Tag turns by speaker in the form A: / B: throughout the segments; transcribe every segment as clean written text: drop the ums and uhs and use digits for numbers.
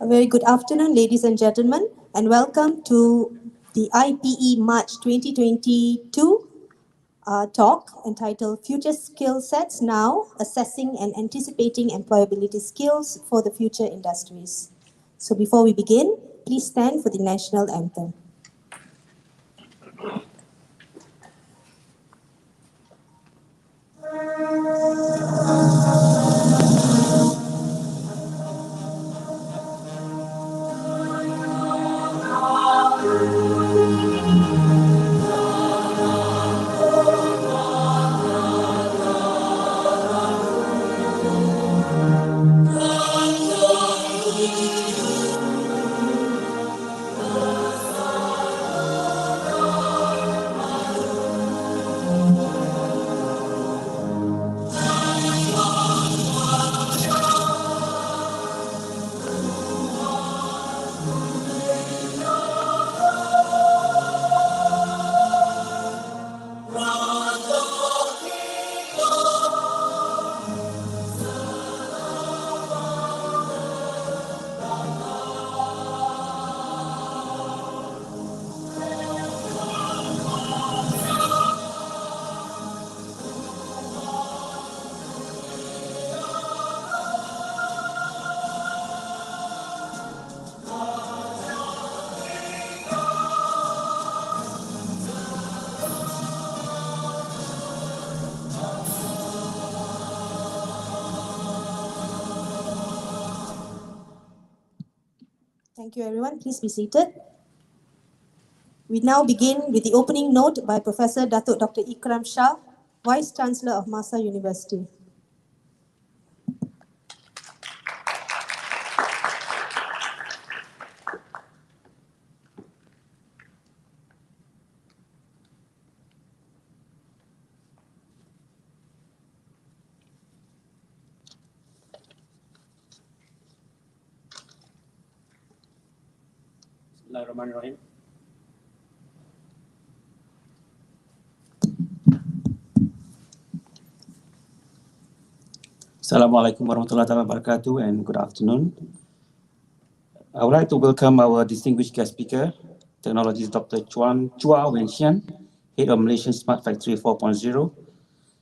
A: A very good afternoon, ladies and gentlemen, and welcome to the IPE March 2022 talk entitled Future Skill Sets Now, Assessing and Anticipating Employability Skills for the Future Industries. So before we begin, please stand for the national anthem. Thank you, everyone. Please be seated. We now begin with the opening note by Professor Datuk Dr. Ikram Shah, Vice Chancellor of Masa University.
B: Bismillahirrahmanirrahim. Assalamualaikum warahmatullahi wabarakatuh and good afternoon. I would like to welcome our distinguished guest speaker, Technologist Dr. Chua Wenxian, Head of Malaysian Smart Factory 4.0,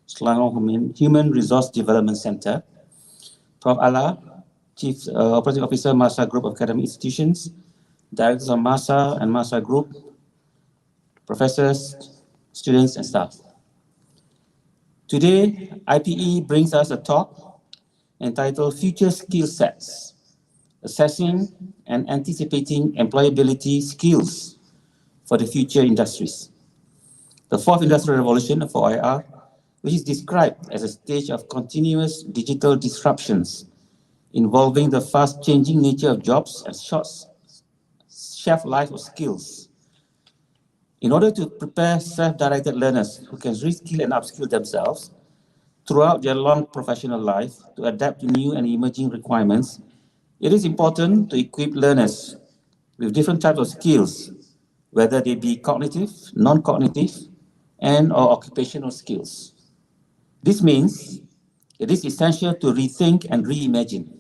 B: Selangor Human Resource Development Center, Prof. Ala, Chief Operating Officer, Masa Group of Academic Institutions, Directors of Masa and Masa Group, professors, students, and staff. Today, IPE brings us a talk entitled Future Skill Sets, Assessing and Anticipating Employability Skills for the Future Industries. The fourth industrial revolution, 4IR, which is described as a stage of continuous digital disruptions involving the fast-changing nature of jobs and short shelf life of skills. In order to prepare self-directed learners who can reskill and upskill themselves throughout their long professional life to adapt to new and emerging requirements, it is important to equip learners with different types of skills, whether they be cognitive, non-cognitive, and/or occupational skills. This means it is essential to rethink and reimagine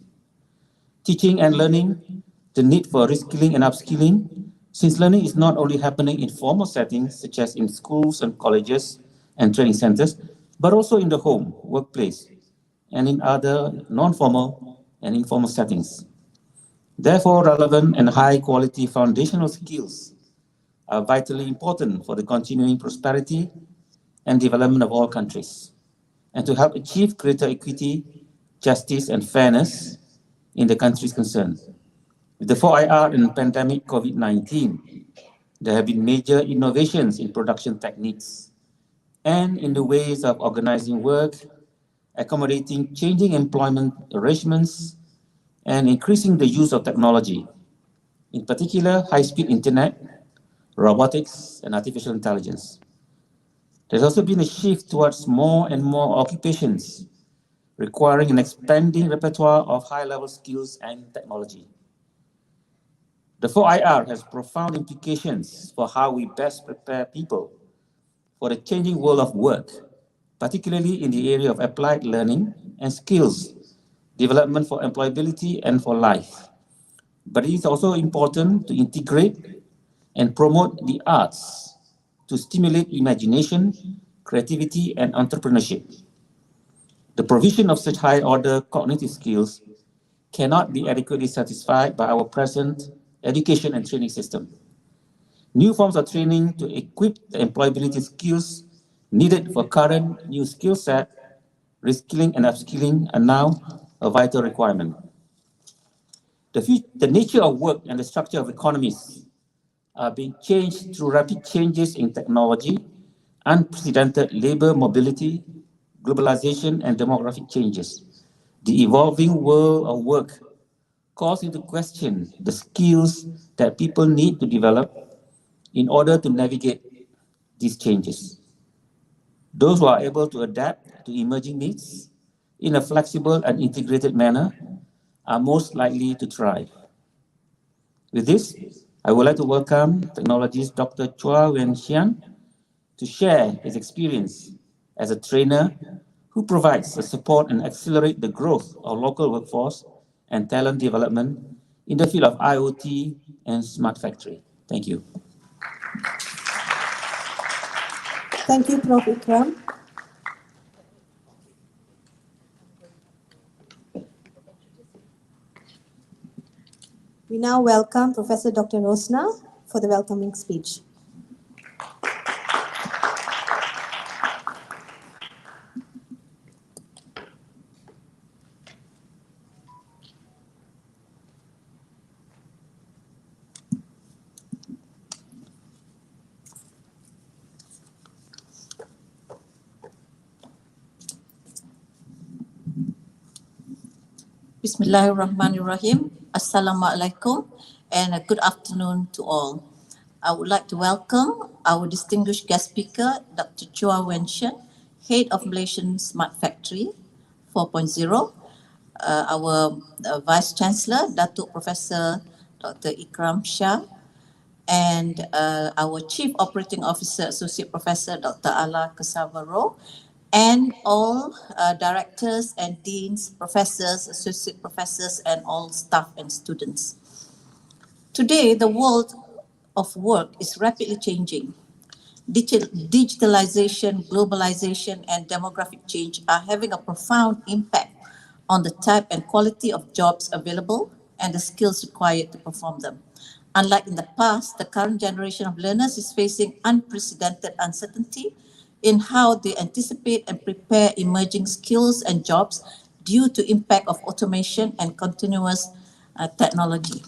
B: teaching and learning, the need for reskilling and upskilling, since learning is not only happening in formal settings, such as in schools and colleges and training centers, but also in the home, workplace, and in other non-formal and informal settings. Therefore, relevant and high-quality foundational skills are vitally important for the continuing prosperity and development of all countries, and to help achieve greater equity, justice, and fairness in the countries concerned. With the 4IR and pandemic COVID-19, there have been major innovations in production techniques and in the ways of organizing work, accommodating changing employment arrangements, and increasing the use of technology, in particular high-speed internet, robotics, and artificial intelligence. There's also been a shift towards more and more occupations requiring an expanding repertoire of high-level skills and technology. The 4IR has profound implications for how we best prepare people for the changing world of work, particularly in the area of applied learning and skills, development for employability and for life. But it is also important to integrate and promote the arts to stimulate imagination, creativity, and entrepreneurship. The provision of such high-order cognitive skills cannot be adequately satisfied by our present education and training system. New forms of training to equip the employability skills needed for current new skill set, reskilling and upskilling are now a vital requirement. The nature of work and the structure of economies are being changed through rapid changes in technology, unprecedented labor mobility, globalization, and demographic changes. The evolving world of work calls into question the skills that people need to develop in order to navigate these changes. Those who are able to adapt to emerging needs in a flexible and integrated manner are most likely to thrive. With this, I would like to welcome technologist Dr. Chua Wen Xian to share his experience as a trainer who provides the support and accelerate the growth of local workforce and talent development in the field of IoT and smart factory. Thank you.
A: Thank you, Prof. Ikram. We now welcome Professor Dr. Rosna for the welcoming speech.
C: Bismillahirrahmanirrahim. Assalamualaikum and a good afternoon to all. I would like to welcome our distinguished guest speaker, Dr. Chua Wen Xian, Head of Malaysian Smart Factory 4.0, our Vice Chancellor, Datuk Professor Dr. Ikram Shah, and our Chief Operating Officer, Associate Professor Dr. Ala Kesavaro, and all directors and deans, professors, associate professors, and all staff and students. Today, the world of work is rapidly changing. Digitalisation, globalisation, and demographic change are having a profound impact on the type and quality of jobs available and the skills required to perform them. Unlike in the past, the current generation of learners is facing unprecedented uncertainty in how they anticipate and prepare emerging skills and jobs due to impact of automation and continuous technology.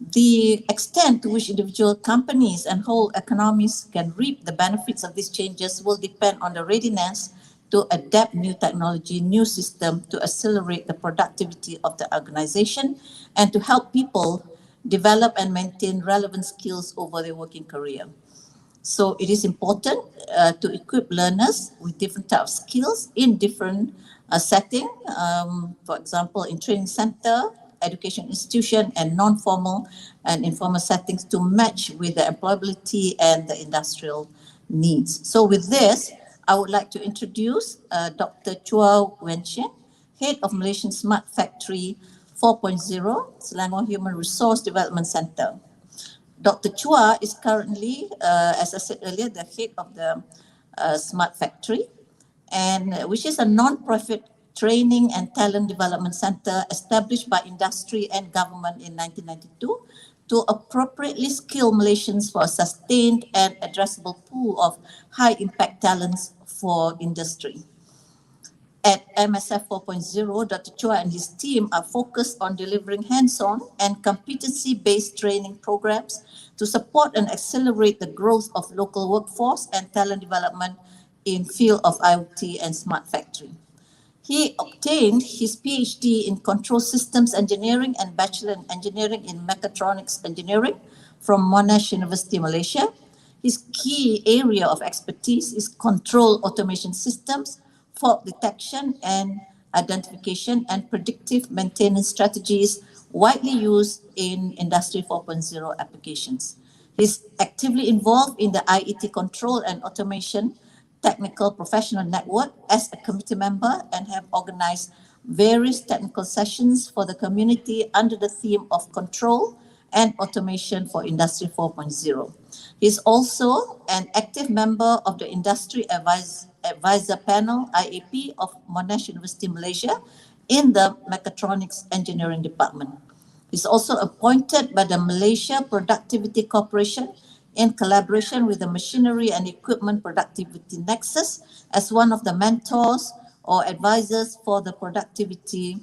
C: The extent to which individual companies and whole economies can reap the benefits of these changes will depend on the readiness to adapt new technology, new system to accelerate the productivity of the organization and to help people develop and maintain relevant skills over their working career. So it is important to equip learners with different types of skills in different setting. For example, in training center, education institution, and non-formal and informal settings to match with the employability and the industrial needs. So with this, I would like to introduce Dr. Chua Wen Xian, Head of Malaysian Smart Factory 4.0, Selangor Human Resource Development Center. Dr. Chua is currently, as I said earlier, the head of the Smart Factory, and which is a non-profit training and talent development center established by industry and government in 1992 to appropriately skill Malaysians for a sustained and addressable pool of high-impact talents for industry. At MSF 4.0, Dr. Chua and his team are focused on delivering hands-on and competency-based training programs to support and accelerate the growth of local workforce and talent development in field of IoT and smart factory. He obtained his PhD in Control Systems Engineering and Bachelor in Engineering in Mechatronics Engineering from Monash University, Malaysia. His key area of expertise is control automation systems, fault detection and identification, and predictive maintenance strategies widely used in Industry 4.0 applications. He's actively involved in the IET control and automation technical professional network as a committee member and have organized various technical sessions for the community under the theme of control and automation for Industry 4.0. He is also an active member of the Industry Advisor Panel, IAP, of Monash University, Malaysia, in the Mechatronics Engineering Department. He's also appointed by the Malaysia Productivity Corporation in collaboration with the Machinery and Equipment Productivity Nexus as one of the mentors or advisors for the Productivity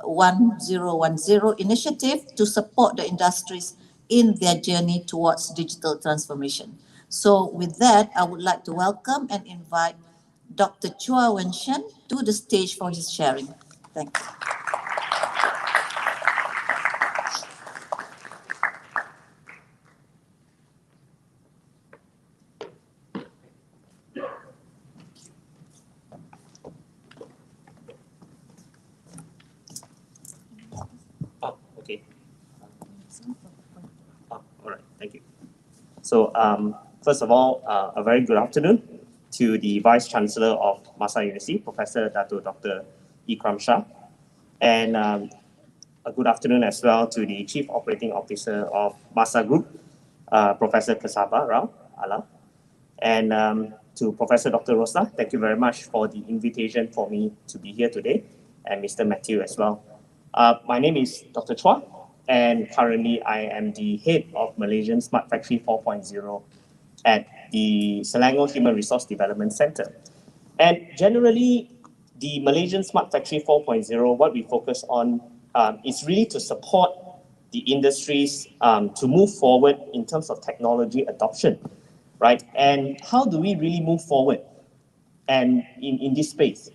C: 1010 initiative to support the industries in their journey towards digital transformation. So with that, I would like to welcome and invite Dr. Chua Wen-shen to the stage for his sharing. Thank you.
D: Okay. All right. Thank you. So, first of all, a very good afternoon to the Vice Chancellor of Masa University, Professor Dr. Ikram Shah, and a good afternoon as well to the Chief Operating Officer of Masa Group, Professor Kasaba Rao Ala, and to Professor Dr. Rosa. Thank you very much for the invitation for me to be here today, and Mr. Matthew as well. My name is Dr. Chua, and currently I am the head of Malaysian Smart Factory 4.0 at the Selangor Human Resource Development Center. And generally, the Malaysian Smart Factory 4.0, what we focus on is really to support the industries to move forward in terms of technology adoption, right? And how do we really move forward and in this space?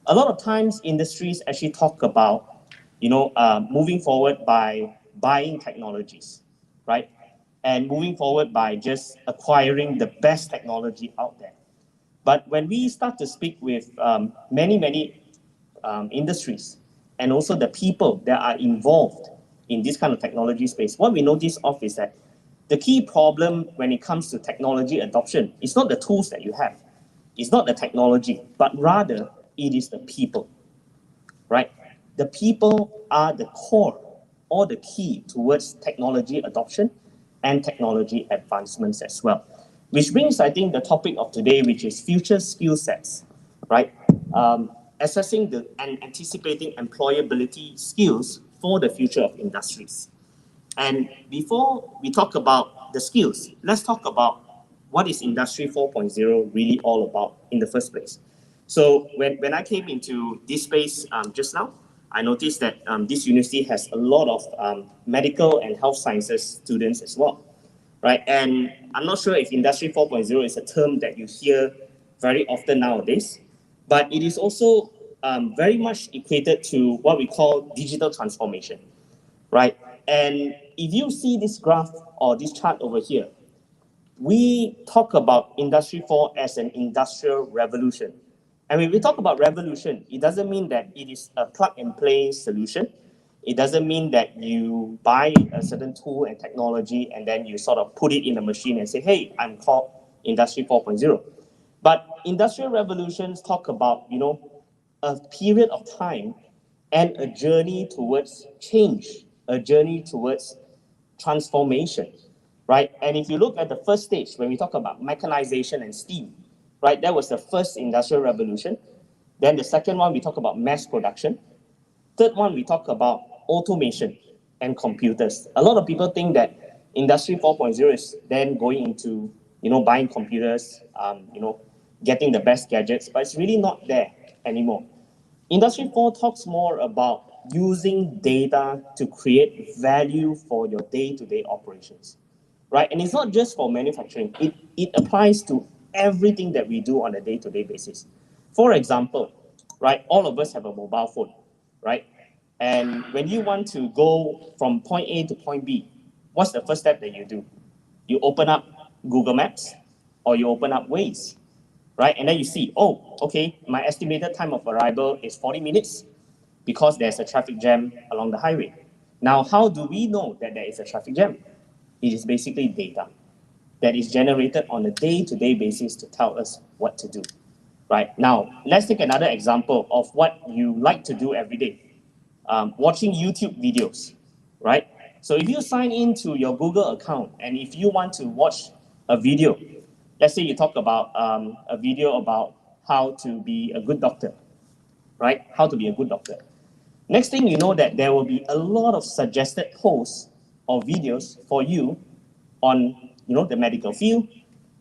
D: A lot of times industries actually talk about moving forward by buying technologies, right? And moving forward by just acquiring the best technology out there. But when we start to speak with many industries and also the people that are involved in this kind of technology space, what we notice of is that the key problem when it comes to technology adoption is not the tools that you have, it's not the technology, but rather it is the people, right? The people are the core or the key towards technology adoption and technology advancements as well. Which brings, I think, the topic of today, which is future skill sets, right? Assessing and anticipating employability skills for the future of industries. And before we talk about the skills, let's talk about what is Industry 4.0 really all about in the first place. So when I came into this space just now, I noticed that this university has a lot of medical and health sciences students as well, right? And I'm not sure if Industry 4.0 is a term that you hear very often nowadays, but it is also very much equated to what we call digital transformation, right? And if you see this graph or this chart over here, we talk about Industry 4 as an industrial revolution. And when we talk about revolution, it doesn't mean that it is a plug-and-play solution. It doesn't mean that you buy a certain tool and technology and then you sort of put it in a machine and say, hey, I'm called Industry 4.0. But industrial revolutions talk about, a period of time and a journey towards change, a journey towards transformation, right? And if you look at the first stage, when we talk about mechanization and steam, right, that was the first industrial revolution. Then the second one, we talk about mass production. Third one, we talk about automation and computers. A lot of people think that Industry 4.0 is then going into, buying computers, getting the best gadgets, but it's really not there anymore. Industry 4 talks more about using data to create value for your day-to-day operations, right? And it's not just for manufacturing. It applies to everything that we do on a day-to-day basis. For example, right, all of us have a mobile phone, right? And when you want to go from point A to point B, what's the first step that you do? You open up Google Maps or you open up Waze, right? And then you see, oh, okay, my estimated time of arrival is 40 minutes because there's a traffic jam along the highway. Now, how do we know that there is a traffic jam? It is basically data that is generated on a day-to-day basis to tell us what to do, right? Now, let's take another example of what you like to do every day. Watching YouTube videos, right? So if you sign into your Google account and if you want to watch a video, let's say you talk about a video about how to be a good doctor, right? How to be a good doctor. Next thing you know that there will be a lot of suggested posts or videos for you on the medical field,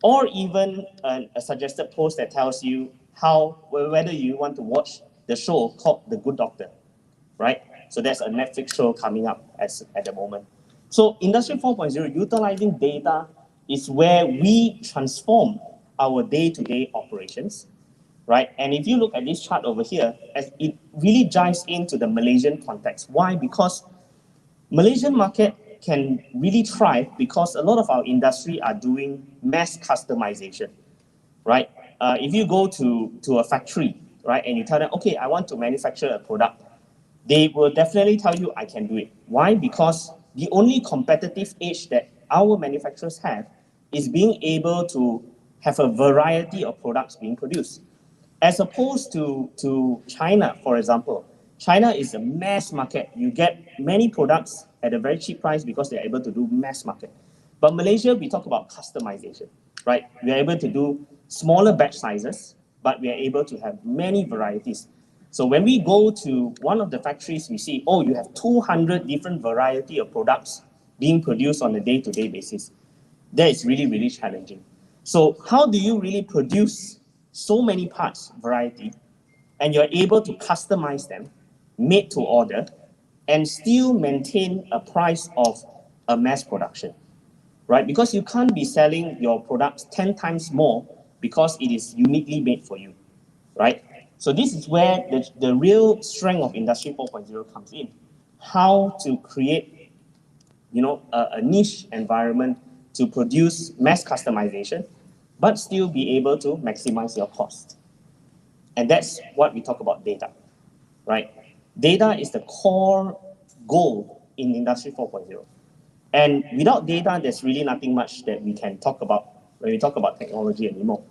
D: or even a suggested post that tells you whether you want to watch the show called The Good Doctor, right? So that's a Netflix show coming up at the moment. So Industry 4.0, utilizing data, is where we transform our day-to-day operations, right? And if you look at this chart over here, as it really jives into the Malaysian context. Why? Because Malaysian market can really thrive because a lot of our industry are doing mass customization, right? If you go to a factory, right, and you tell them, okay, I want to manufacture a product, they will definitely tell you, I can do it. Why? Because the only competitive edge that our manufacturers have is being able to have a variety of products being produced. As opposed to China, for example, China is a mass market. You get many products at a very cheap price because they're able to do mass market. But Malaysia, we talk about customization, right? We are able to do smaller batch sizes, but we are able to have many varieties. So when we go to one of the factories, we see, oh, you have 200 different variety of products being produced on a day-to-day basis. That is really, really challenging. So how do you really produce so many parts, variety, and you're able to customize them, made to order, and still maintain a price of a mass production, right? Because you can't be selling your products 10 times more because it is uniquely made for you, right? So this is where the real strength of Industry 4.0 comes in. How to create, a niche environment to produce mass customization, but still be able to maximize your cost. And that's what we talk about data, right? Data is the core goal in Industry 4.0. And without data, there's really nothing much that we can talk about when we talk about technology anymore,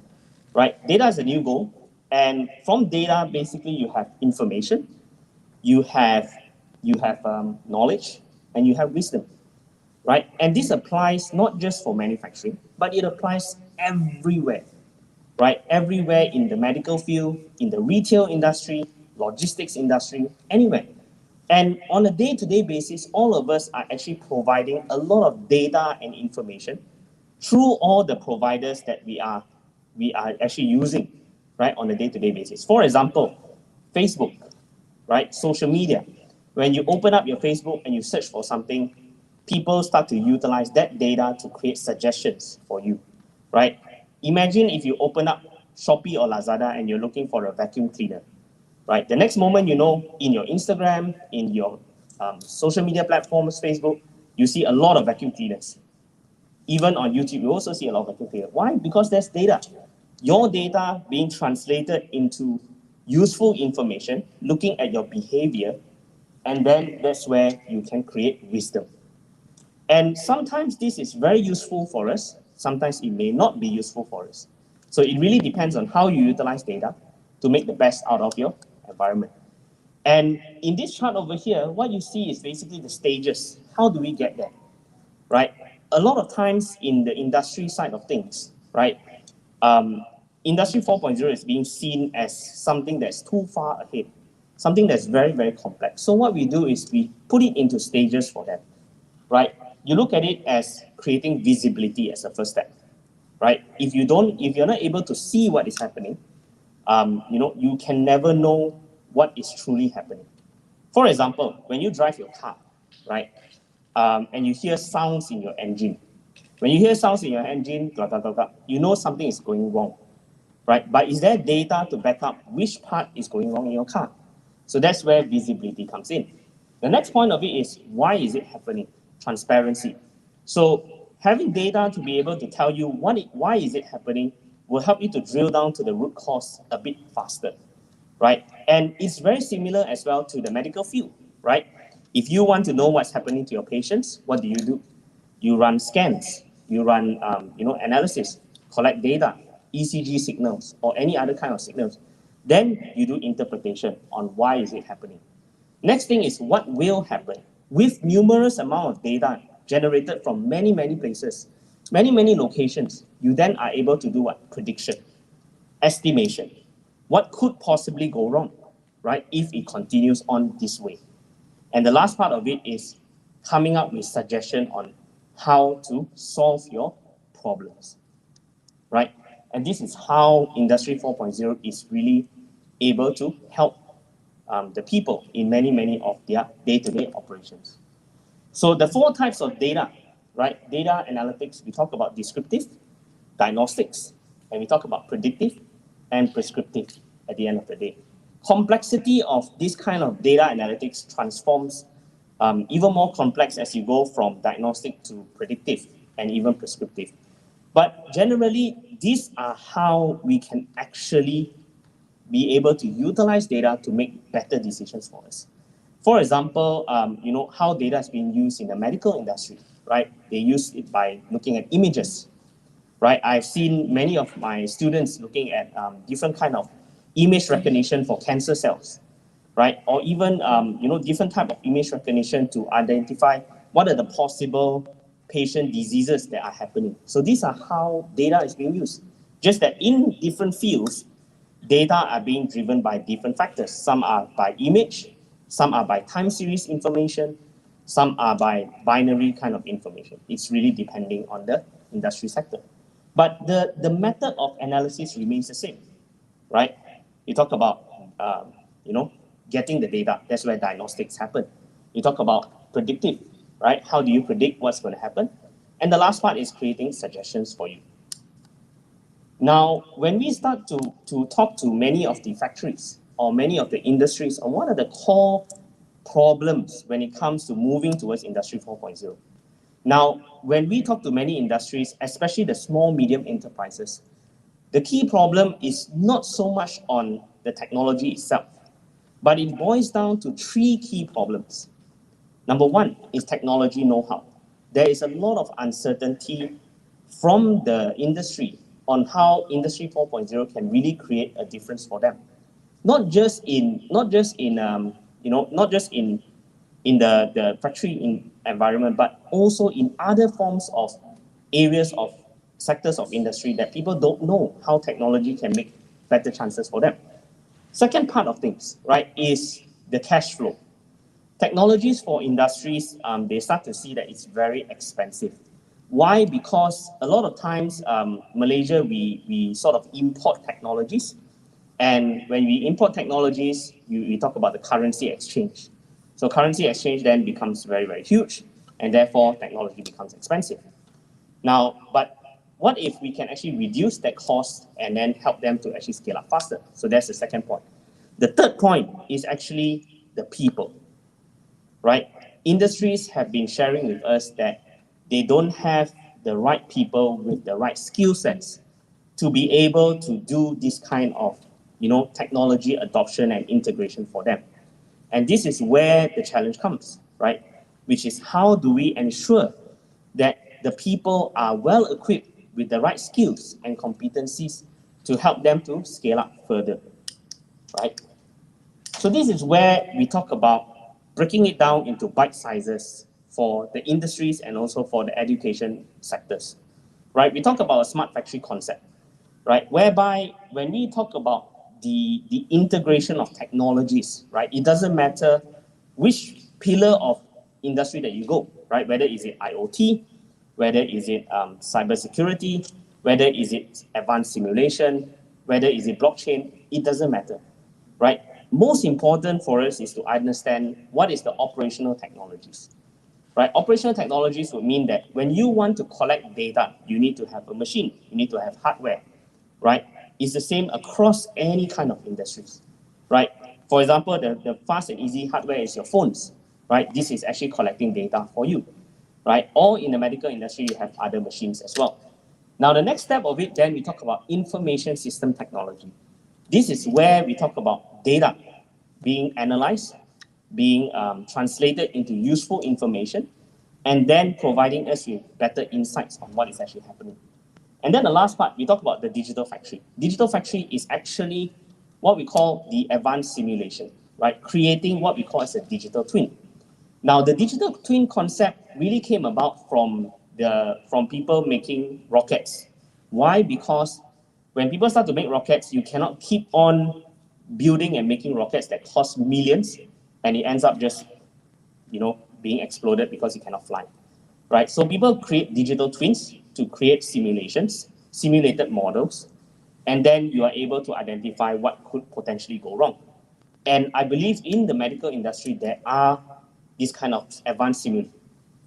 D: right? Data is a new goal. And from data, basically, you have information, you have knowledge, and you have wisdom, right? And this applies not just for manufacturing, but it applies everywhere, right? Everywhere in the medical field, in the retail industry, logistics industry, anywhere. And on a day-to-day basis, all of us are actually providing a lot of data and information through all the providers that we are actually using, right, on a day-to-day basis. For example, Facebook, right? Social media. When you open up your Facebook and you search for something, people start to utilize that data to create suggestions for you, right? Imagine if you open up Shopee or Lazada and you're looking for a vacuum cleaner, right? The next moment, in your Instagram, in your social media platforms, Facebook, you see a lot of vacuum cleaners. Even on YouTube, you also see a lot of vacuum cleaners. Why? Because there's data. Your data being translated into useful information, looking at your behavior, and then that's where you can create wisdom. And sometimes this is very useful for us, sometimes it may not be useful for us. So it really depends on how you utilize data to make the best out of your environment. And in this chart over here, what you see is basically the stages. How do we get there, right? A lot of times in the industry side of things, right, Industry 4.0 is being seen as something that's too far ahead, something that's very, very complex. So what we do is we put it into stages for them, right? You look at it as creating visibility as a first step, right? If you're not able to see what is happening, you can never know what is truly happening. For example, when you drive your car, right, and you hear sounds in your engine. When you hear sounds in your engine, blah, blah, blah, blah, you know something is going wrong, right? But is there data to back up which part is going wrong in your car? So that's where visibility comes in. The next point of it is, why is it happening? Transparency. So having data to be able to tell you why is it happening will help you to drill down to the root cause a bit faster, right? And it's very similar as well to the medical field, right? If you want to know what's happening to your patients, what do? You run scans, you run analysis, collect data, ECG signals or any other kind of signals, then you do interpretation on why is it happening. Next thing is what will happen. With numerous amount of data generated from many, many places, many, many locations, you then are able to do what? Prediction, estimation. What could possibly go wrong, right, if it continues on this way? And the last part of it is coming up with suggestion on how to solve your problems, right? And this is how Industry 4.0 is really able to help the people in many, many of their day-to-day operations. So the 4 types of data, right? Data analytics, we talk about descriptive, diagnostics, and we talk about predictive and prescriptive at the end of the day. Complexity of this kind of data analytics transforms even more complex as you go from diagnostic to predictive and even prescriptive. But generally, these are how we can actually be able to utilize data to make better decisions for us. For example, how data is being used in the medical industry, right? They use it by looking at images, right? I've seen many of my students looking at different kind of image recognition for cancer cells, right? Or even different type of image recognition to identify what are the possible patient diseases that are happening. So these are how data is being used. Just that in different fields, data are being driven by different factors. Some are by image, some are by time series information, some are by binary kind of information. It's really depending on the industry sector. But the method of analysis remains the same, right? You talk about, getting the data. That's where diagnostics happen. You talk about predictive, right? How do you predict what's going to happen? And the last part is creating suggestions for you. Now, when we start to talk to many of the factories or many of the industries on what are the core problems when it comes to moving towards Industry 4.0. Now, when we talk to many industries, especially the small, medium enterprises, the key problem is not so much on the technology itself, but it boils down to 3 key problems. Number 1 is technology know-how. There is a lot of uncertainty from the industry on how Industry 4.0 can really create a difference for them. Not just in the factory environment, but also in other forms of areas of sectors of industry that people don't know how technology can make better chances for them. Second part of things, right, is the cash flow. Technologies for industries, they start to see that it's very expensive. Why? Because a lot of times, Malaysia, we sort of import technologies. And when we import technologies, we talk about the currency exchange. So currency exchange then becomes very, very huge, and therefore technology becomes expensive. Now, but what if we can actually reduce that cost and then help them to actually scale up faster? So that's the second point. The third point is actually the people, right? Industries have been sharing with us that they don't have the right people with the right skill sets to be able to do this kind of technology adoption and integration for them. And this is where the challenge comes, right? Which is how do we ensure that the people are well equipped with the right skills and competencies to help them to scale up further, right? So this is where we talk about breaking it down into bite sizes for the industries and also for the education sectors, right? We talk about a smart factory concept, right? Whereby when we talk about the integration of technologies, right? It doesn't matter which pillar of industry that you go, right? Whether is it IoT, whether is it cybersecurity, whether is it advanced simulation, whether is it blockchain, it doesn't matter, right? Most important for us is to understand what is the operational technologies, right? Operational technologies would mean that when you want to collect data, you need to have a machine, you need to have hardware, right? It's the same across any kind of industries, right? For example, the fast and easy hardware is your phones, right? This is actually collecting data for you, right? Or in the medical industry, you have other machines as well. Now, the next step of it, then we talk about information system technology. This is where we talk about data being analyzed, being translated into useful information, and then providing us with better insights on what is actually happening. And then the last part, we talk about the digital factory. Digital factory is actually what we call the advanced simulation, right? Creating what we call as a digital twin. Now, the digital twin concept really came about from people making rockets. Why? Because when people start to make rockets, you cannot keep on building and making rockets that cost millions, and it ends up just, being exploded because it cannot fly, right? So people create digital twins to create simulations, simulated models, and then you are able to identify what could potentially go wrong. And I believe in the medical industry, there are these kind of advanced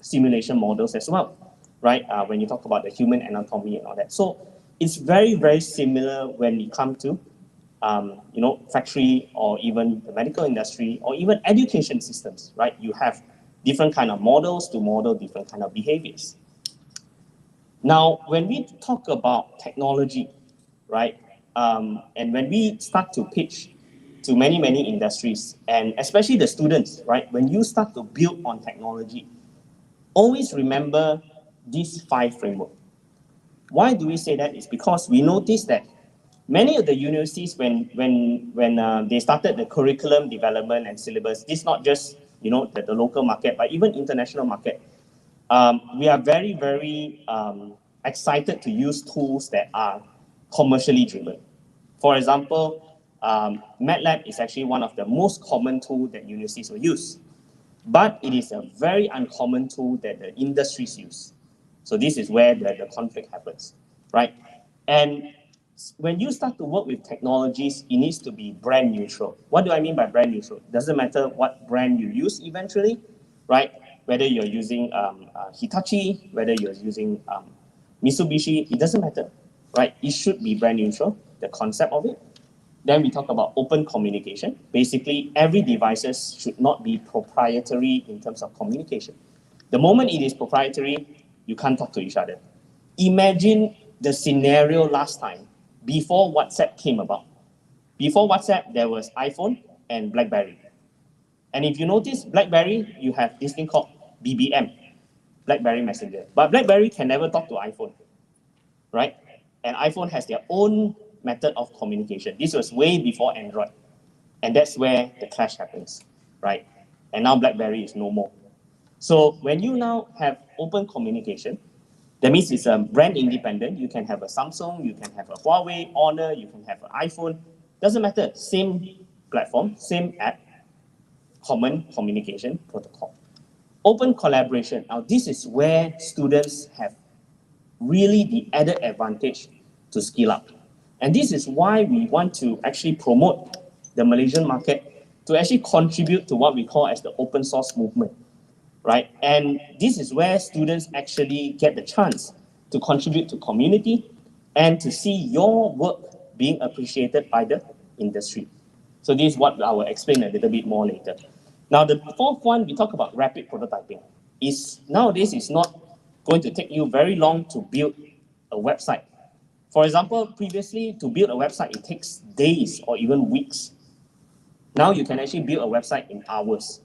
D: simulation models as well, right? When you talk about the human anatomy and all that. So it's very, very similar when we come to, factory or even the medical industry or even education systems, right? You have different kind of models to model different kind of behaviors. Now, when we talk about technology, right, and when we start to pitch to many, many industries, and especially the students, right, when you start to build on technology, always remember these 5 frameworks. Why do we say that? It's because we noticed that many of the universities, when they started the curriculum development and syllabus, this is not just the local market, but even international market. We are very, very excited to use tools that are commercially driven. For example, MATLAB is actually one of the most common tools that universities will use, but it is a very uncommon tool that the industries use. So this is where the conflict happens, right? And when you start to work with technologies, it needs to be brand neutral. What do I mean by brand neutral? It doesn't matter what brand you use eventually, right? Whether you're using Hitachi, whether you're using Mitsubishi, it doesn't matter, right? It should be brand neutral, the concept of it. Then we talk about open communication. Basically, every devices should not be proprietary in terms of communication. The moment it is proprietary, you can't talk to each other. Imagine the scenario last time before WhatsApp came about. Before WhatsApp, there was iPhone and BlackBerry. And if you notice, BlackBerry, you have this thing called BBM, BlackBerry Messenger. But BlackBerry can never talk to iPhone, right? And iPhone has their own method of communication. This was way before Android. And that's where the clash happens, right? And now BlackBerry is no more. So when you now have open communication, that means it's brand independent. You can have a Samsung, you can have a Huawei, Honor, you can have an iPhone. Doesn't matter. Same platform, same app, common communication protocol. Open collaboration. Now, this is where students have really the added advantage to skill up. And this is why we want to actually promote the Malaysian market to actually contribute to what we call as the open source movement, right? And this is where students actually get the chance to contribute to community and to see your work being appreciated by the industry. So this is what I will explain a little bit more later. Now, the 4th one, we talk about rapid prototyping. Nowadays, it's not going to take you very long to build a website. For example, previously, to build a website, it takes days or even weeks. Now you can actually build a website in hours,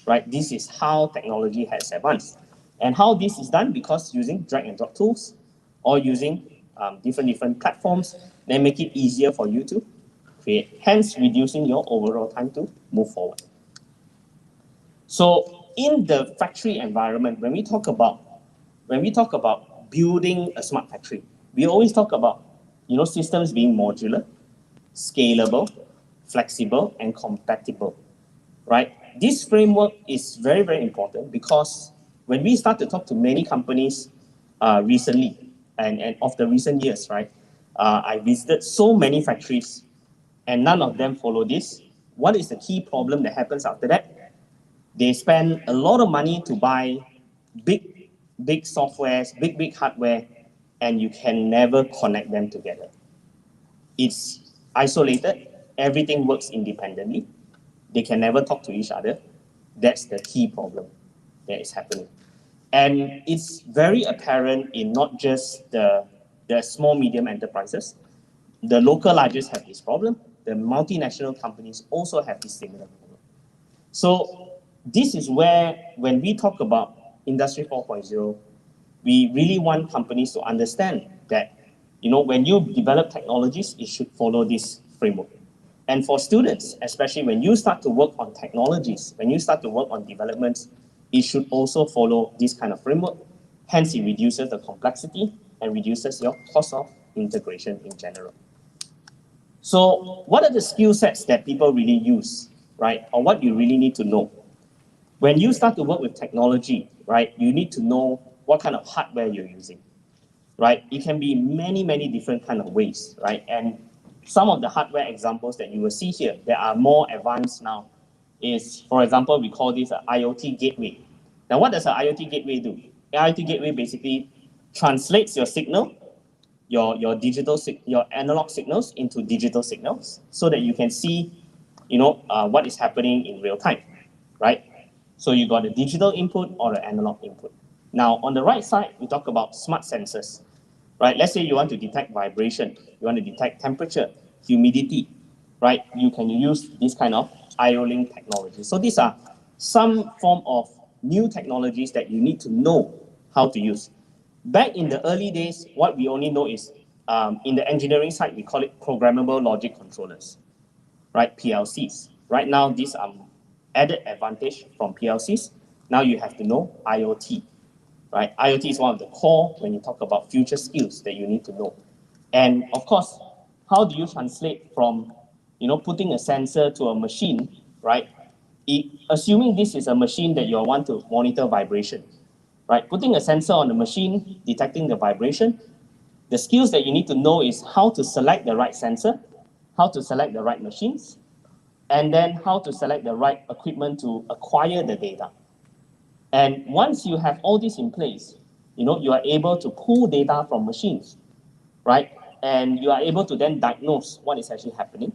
D: right? This is how technology has advanced. And how this is done, because using drag and drop tools or using different platforms, they make it easier for you to create, hence reducing your overall time to move forward. So in the factory environment, when we talk about building a smart factory, we always talk about systems being modular, scalable, flexible, and compatible, right? This framework is very, very important because when we start to talk to many companies recently and of the recent years, right? I visited so many factories and none of them follow this. What is the key problem that happens after that? They spend a lot of money to buy big softwares, big hardware, and you can never connect them together. It's isolated. Everything works independently. They can never talk to each other. That's the key problem that is happening. And it's very apparent in not just the small, medium enterprises. The local largest have this problem. The multinational companies also have this similar problem. So this is where, when we talk about Industry 4.0, we really want companies to understand that, when you develop technologies, it should follow this framework. And for students, especially when you start to work on technologies, when you start to work on developments, it should also follow this kind of framework. Hence, it reduces the complexity and reduces your cost of integration in general. So what are the skill sets that people really use, right? Or what you really need to know? When you start to work with technology, right, you need to know what kind of hardware you're using, right? It can be many, many different kind of ways, right? And some of the hardware examples that you will see here that are more advanced now is, for example, we call this an IoT Gateway. Now, what does an IoT Gateway do? The IoT Gateway basically translates your signal, your analog signals into digital signals so that you can see, what is happening in real time, right? So you got a digital input or an analog input. Now, on the right side, we talk about smart sensors, right? Let's say you want to detect vibration, you want to detect temperature, humidity, right? You can use this kind of IO-Link technology. So these are some form of new technologies that you need to know how to use. Back in the early days, what we only know is, in the engineering side, we call it programmable logic controllers, right? PLCs. Right now, these are added advantage from PLCs. Now you have to know IoT, right? IoT is one of the core when you talk about future skills that you need to know. And of course, how do you translate from, putting a sensor to a machine, right? Assuming this is a machine that you want to monitor vibration, right? Putting a sensor on the machine, detecting the vibration, the skills that you need to know is how to select the right sensor, how to select the right machines, and then how to select the right equipment to acquire the data. And once you have all this in place, you are able to pull data from machines, right? And you are able to then diagnose what is actually happening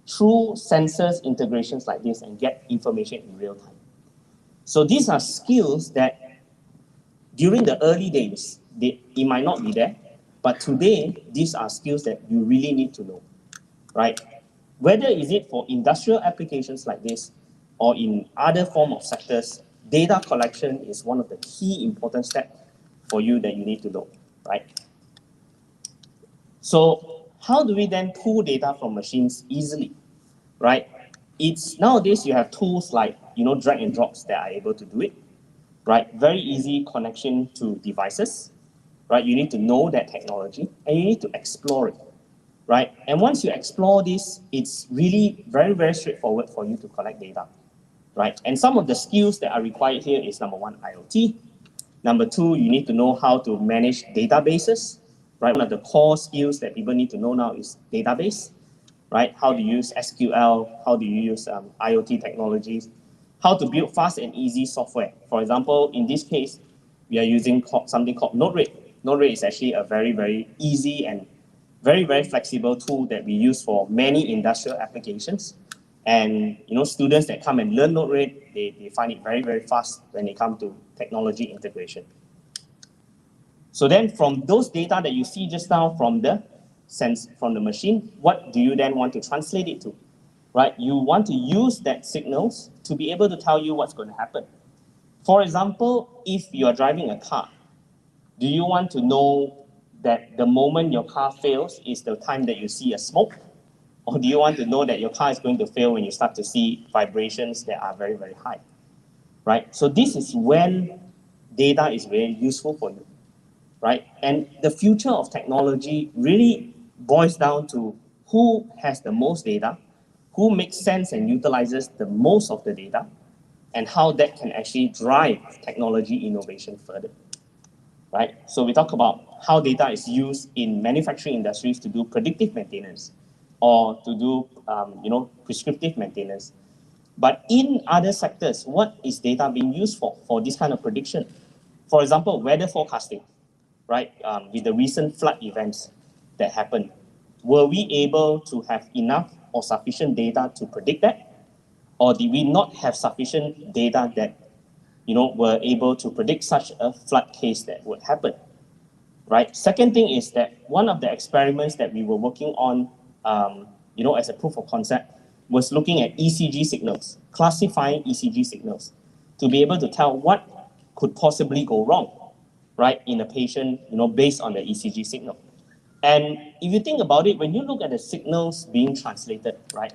D: through sensors integrations like this and get information in real time. So these are skills that during the early days, it might not be there, but today, these are skills that you really need to know, right? Whether is it for industrial applications like this or in other form of sectors, data collection is one of the key important steps for you that you need to know, right? So how do we then pull data from machines easily, right? It's nowadays you have tools like, drag and drops that are able to do it, right? Very easy connection to devices, right? You need to know that technology and you need to explore it, right? And once you explore this, it's really very, very straightforward for you to collect data, right? And some of the skills that are required here is number one, IoT. Number two, you need to know how to manage databases, right? One of the core skills that people need to know now is database, right? How to use SQL, how do you use IoT technologies, how to build fast and easy software. For example, in this case, we are using something called Node-RED. Node-RED is actually a very, very easy and very, very flexible tool that we use for many industrial applications. And students that come and learn Node-RED, they find it very, very fast when they come to technology integration. So then from those data that you see just now from the machine, what do you then want to translate it to? Right? You want to use that signals to be able to tell you what's going to happen. For example, if you are driving a car, do you want to know that the moment your car fails is the time that you see a smoke? Or do you want to know that your car is going to fail when you start to see vibrations that are very, very high? Right? So this is when data is very useful for you. Right? And the future of technology really boils down to who has the most data, who makes sense and utilizes the most of the data, and how that can actually drive technology innovation further. Right? So we talk about how data is used in manufacturing industries to do predictive maintenance or to do prescriptive maintenance. But in other sectors, what is data being used for this kind of prediction? For example, weather forecasting, right? With the recent flood events that happened, were we able to have enough or sufficient data to predict that? Or did we not have sufficient data that were able to predict such a flood case that would happen, right? Second thing is that one of the experiments that we were working on, as a proof of concept, was looking at ECG signals, classifying ECG signals, to be able to tell what could possibly go wrong, right, in a patient, based on the ECG signal. And if you think about it, when you look at the signals being translated, right,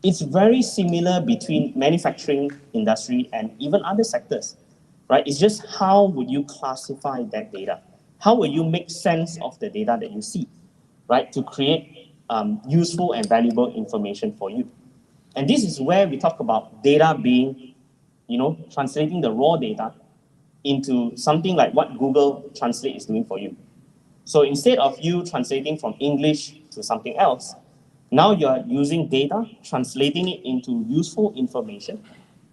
D: it's very similar between manufacturing industry and even other sectors, right? It's just how would you classify that data? How will you make sense of the data that you see, right, to create useful and valuable information for you? And this is where we talk about data being, translating the raw data into something like what Google Translate is doing for you. So instead of you translating from English to something else, now you're using data, translating it into useful information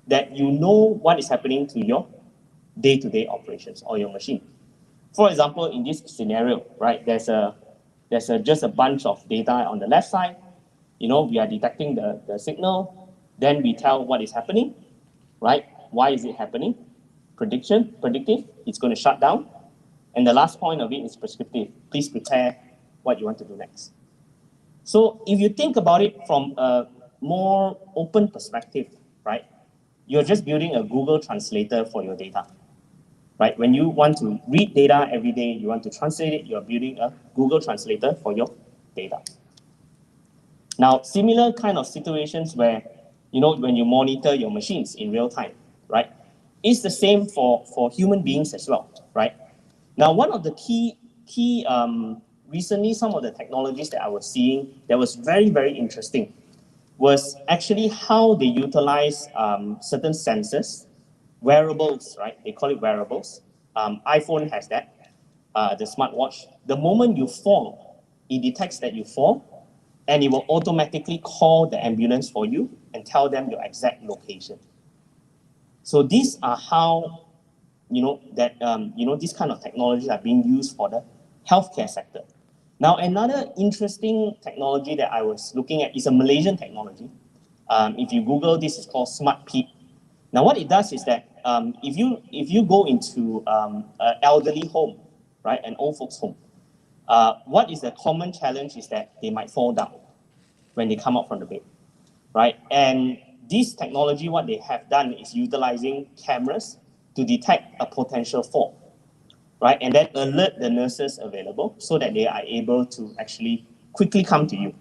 D: that you know what is happening to your day-to-day operations or your machine. For example, in this scenario, right, there's just a bunch of data on the left side. We are detecting the signal, then we tell what is happening, right? Why is it happening? Predictive, it's going to shut down. And the last point of it is prescriptive. Please prepare what you want to do next. So if you think about it from a more open perspective, right, you're just building a Google translator for your data, right? When you want to read data every day, you want to translate it, you're building a Google translator for your data. Now, similar kind of situations where, when you monitor your machines in real time, right, it's the same for human beings as well, right? Now, one of the recently, some of the technologies that I was seeing that was very, very interesting was actually how they utilize certain sensors, wearables, right? They call it wearables. iPhone has that, the smartwatch. The moment you fall, it detects that you fall, and it will automatically call the ambulance for you and tell them your exact location. So these are how these kind of technologies are being used for the healthcare sector. Now, another interesting technology that I was looking at is a Malaysian technology. If you Google, this is called Smart Peak. Now, what it does is that if you go into an elderly home, right, an old folks home, what is the common challenge is that they might fall down when they come out from the bed, right? And this technology, what they have done is utilizing cameras to detect a potential fall, right? And then alert the nurses available so that they are able to actually quickly come to you,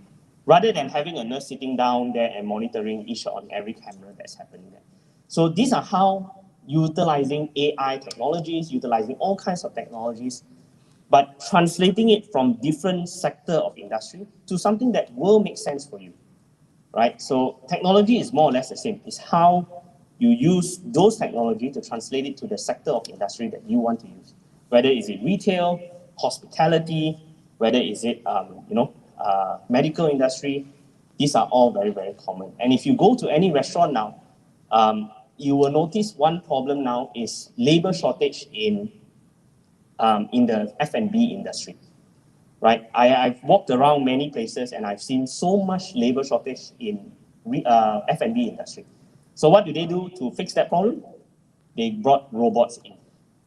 D: rather than having a nurse sitting down there and monitoring each on every camera that's happening there. So these are how utilizing AI technologies, utilizing all kinds of technologies, but translating it from different sector of industry to something that will make sense for you, right? So technology is more or less the same. It's how you use those technology to translate it to the sector of industry that you want to use. Whether is it retail, hospitality, whether is it medical industry, these are all very, very common. And if you go to any restaurant now, you will notice one problem now is labor shortage in the F&B industry, right? I've walked around many places and I've seen so much labor shortage in F&B industry. So what do they do to fix that problem? They brought robots in.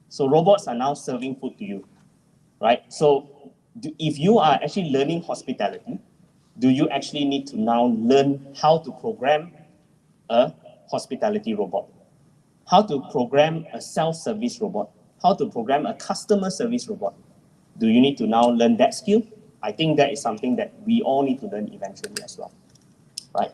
D: So robots are now serving food to you, right? So if you are actually learning hospitality, do you actually need to now learn how to program a hospitality robot? How to program a self-service robot? How to program a customer service robot? Do you need to now learn that skill? I think that is something that we all need to learn eventually as well, right?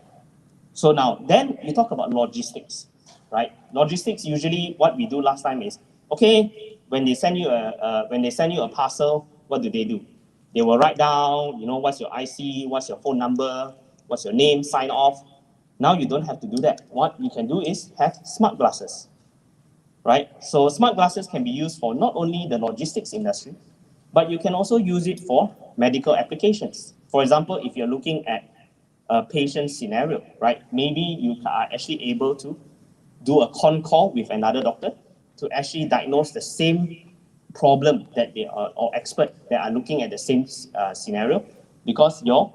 D: So now, then you talk about logistics, right? Logistics, usually what we do last time is, okay, when they send you a parcel, what do? They will write down, what's your IC, what's your phone number, what's your name, sign off. Now you don't have to do that. What you can do is have smart glasses, right? So smart glasses can be used for not only the logistics industry, but you can also use it for medical applications. For example, if you're looking at a patient scenario, right? Maybe you are actually able to do a con call with another doctor to actually diagnose the same problem that they are, or expert that are looking at the same scenario, because your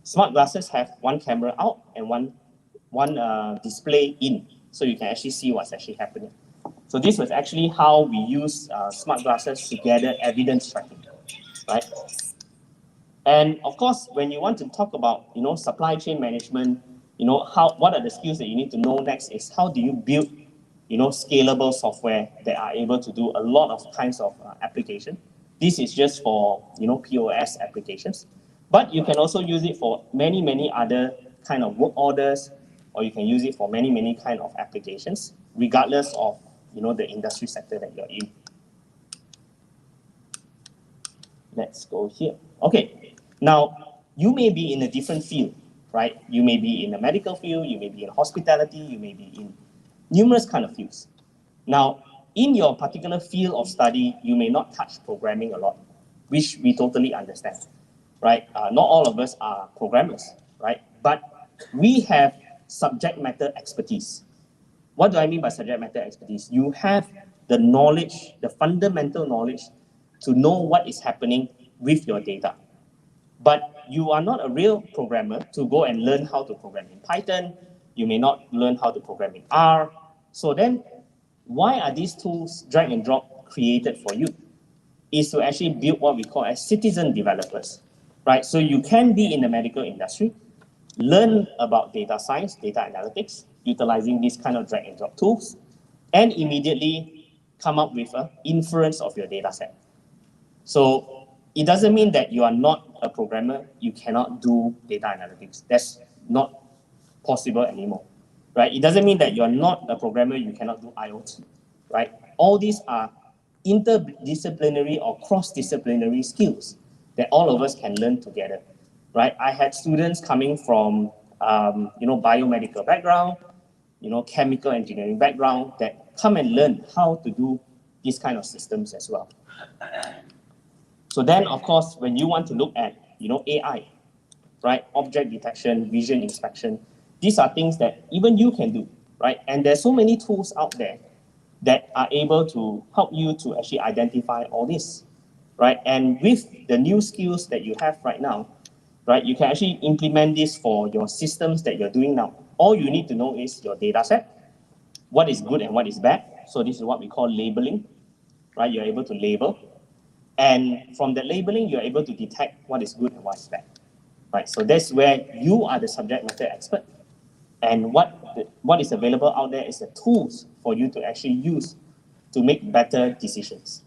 D: smart glasses have one camera out and one display in, so you can actually see what's actually happening. So this was actually how we use smart glasses to gather evidence tracking, right? And of course, when you want to talk about supply chain management, what are the skills that you need to know next is how do you build scalable software that are able to do a lot of kinds of application. This is just for, POS applications, but you can also use it for many, many other kind of work orders, or you can use it for many, many kind of applications, regardless of, the industry sector that you're in. Let's go here. Okay, now you may be in a different field, right? You may be in the medical field, you may be in hospitality, you may be in numerous kind of fields. Now, in your particular field of study, you may not touch programming a lot, which we totally understand, right? Not all of us are programmers, right? But we have subject matter expertise. What do I mean by subject matter expertise? You have the knowledge, the fundamental knowledge to know what is happening with your data. But you are not a real programmer to go and learn how to program in Python. You may not learn how to program in R. So then, why are these tools, drag and drop, created for you? Is to actually build what we call as citizen developers, right? So you can be in the medical industry, learn about data science, data analytics, utilizing these kind of drag and drop tools, and immediately come up with an inference of your data set. So it doesn't mean that you are not a programmer, you cannot do data analytics. That's not possible anymore, right? It doesn't mean that you are not a programmer, you cannot do IoT, right? All these are interdisciplinary or cross-disciplinary skills that all of us can learn together, right? I had students coming from, biomedical background, chemical engineering background that come and learn how to do these kind of systems as well. So then, of course, when you want to look at, AI, right? Object detection, vision inspection, these are things that even you can do, right? And there's so many tools out there that are able to help you to actually identify all this, right? And with the new skills that you have right now, right, you can actually implement this for your systems that you're doing now. All you need to know is your data set, what is good and what is bad. So this is what we call labeling, right? You're able to label. And from the labeling, you're able to detect what is good and what is bad, right? So that's where you are the subject matter expert. And what is available out there is the tools for you to actually use to make better decisions,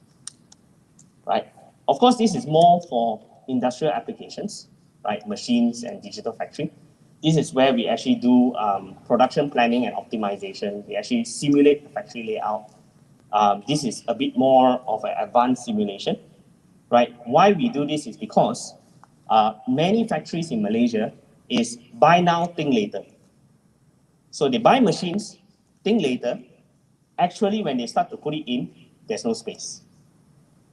D: right? Of course, this is more for industrial applications, right? Machines and digital factory. This is where we actually do production planning and optimization. We actually simulate the factory layout. This is a bit more of an advanced simulation, right? Why we do this is because many factories in Malaysia is buy now, think later. So they buy machines, think later. Actually, when they start to put it in, there's no space.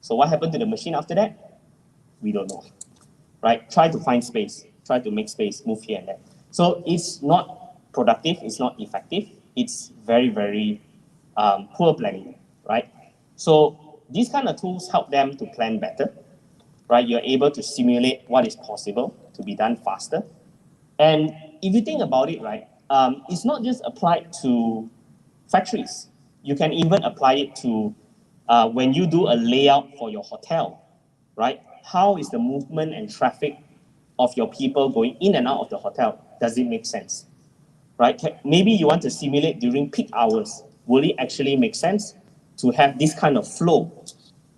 D: So what happened to the machine after that? We don't know, right? Try to find space, try to make space, move here and there. So it's not productive, it's not effective, it's very, very poor planning, right? So these kind of tools help them to plan better, right? You're able to simulate what is possible to be done faster. And if you think about it, right, it's not just applied to factories. You can even apply it to when you do a layout for your hotel, right? How is the movement and traffic of your people going in and out of the hotel? Does it make sense, right? Maybe you want to simulate during peak hours. Will it actually make sense to have this kind of flow,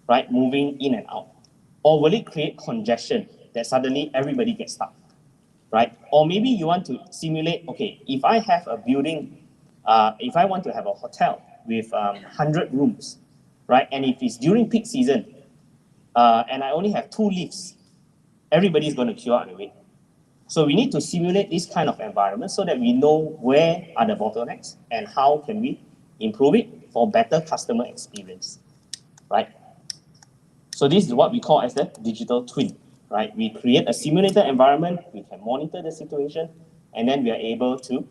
D: right, moving in and out? Or will it create congestion that suddenly everybody gets stuck, right? Or maybe you want to simulate, okay, if I have a building, if I want to have a hotel with 100 rooms, right? And if it's during peak season, and I only have 2 lifts, everybody's going to queue out and wait. So we need to simulate this kind of environment so that we know where are the bottlenecks and how can we improve it for better customer experience, right? So this is what we call as the digital twin, right? We create a simulated environment, we can monitor the situation, and then we are able to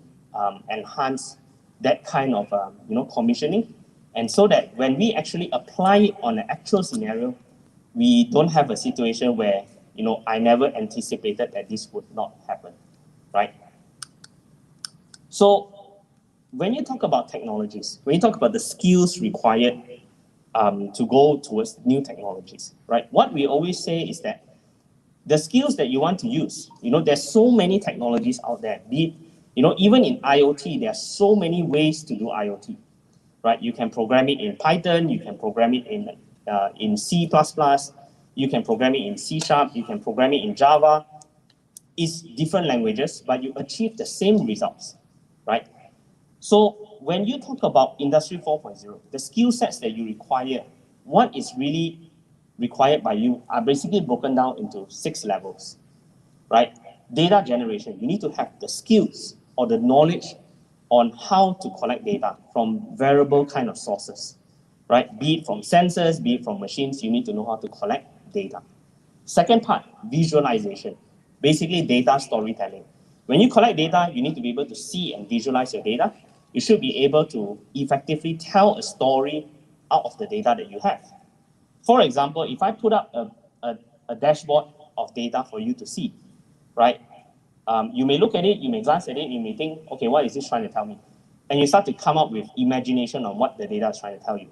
D: enhance that kind of commissioning, and so that when we actually apply it on an actual scenario, we don't have a situation where I never anticipated that this would not happen, right? So when you talk about technologies, when you talk about the skills required to go towards new technologies, right? What we always say is that the skills that you want to use, there's so many technologies out there. Even in IoT, there are so many ways to do IoT, right? You can program it in Python, you can program it in C++, you can program it in C#, you can program it in Java. It's different languages, but you achieve the same results, right? So when you talk about Industry 4.0, the skill sets that you require, what is really required by you are basically broken down into 6 levels, right? Data generation, you need to have the skills or the knowledge on how to collect data from variable kind of sources, right? Be it from sensors, be it from machines, you need to know how to collect data. Second part, visualization, basically data storytelling. When you collect data, you need to be able to see and visualize your data. You should be able to effectively tell a story out of the data that you have. For example, if I put up a dashboard of data for you to see, right? You may look at it, you may glance at it, you may think, okay, what is this trying to tell me? And you start to come up with imagination on what the data is trying to tell you.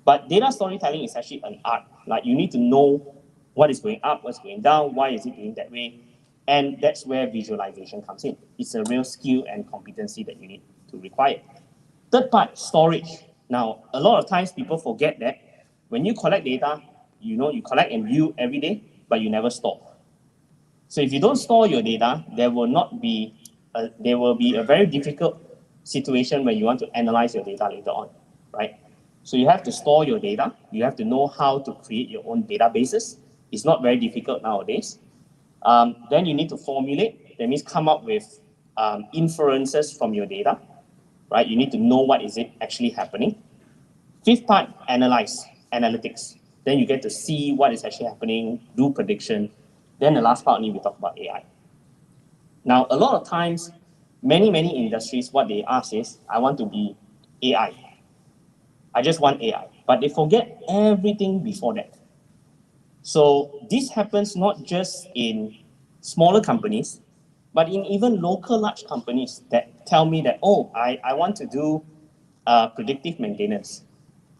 D: But data storytelling is actually an art. Like, you need to know what is going up, what's going down, why is it doing that way? And that's where visualization comes in. It's a real skill and competency that you need to require. Third part, storage. Now, a lot of times people forget that when you collect data, you collect and view every day, but you never store. So if you don't store your data, there will be a very difficult situation when you want to analyze your data later on, right? So you have to store your data. You have to know how to create your own databases. It's not very difficult nowadays. Then you need to formulate. That means come up with inferences from your data, right? You need to know what is it actually happening. Fifth part, analytics. Then you get to see what is actually happening, do prediction. Then the last part, we talk about AI. Now, a lot of times, many industries, what they ask is, I want to be AI. I just want AI. But they forget everything before that. So this happens not just in smaller companies, but in even local large companies that tell me that, oh, I want to do predictive maintenance.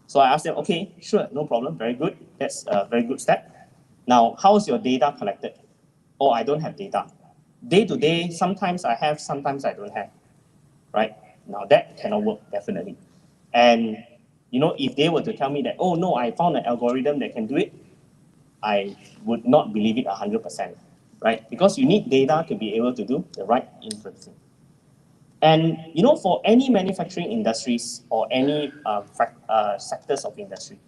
D: So I ask them, okay, sure, no problem, very good. That's a very good step. Now, how's your data collected? Oh, I don't have data. Day to day, sometimes I have, sometimes I don't have, right? Now that cannot work, definitely. And if they were to tell me that, oh no, I found an algorithm that can do it, I would not believe it 100%, right? Because you need data to be able to do the right inferencing. And for any manufacturing industries or any sectors of industry,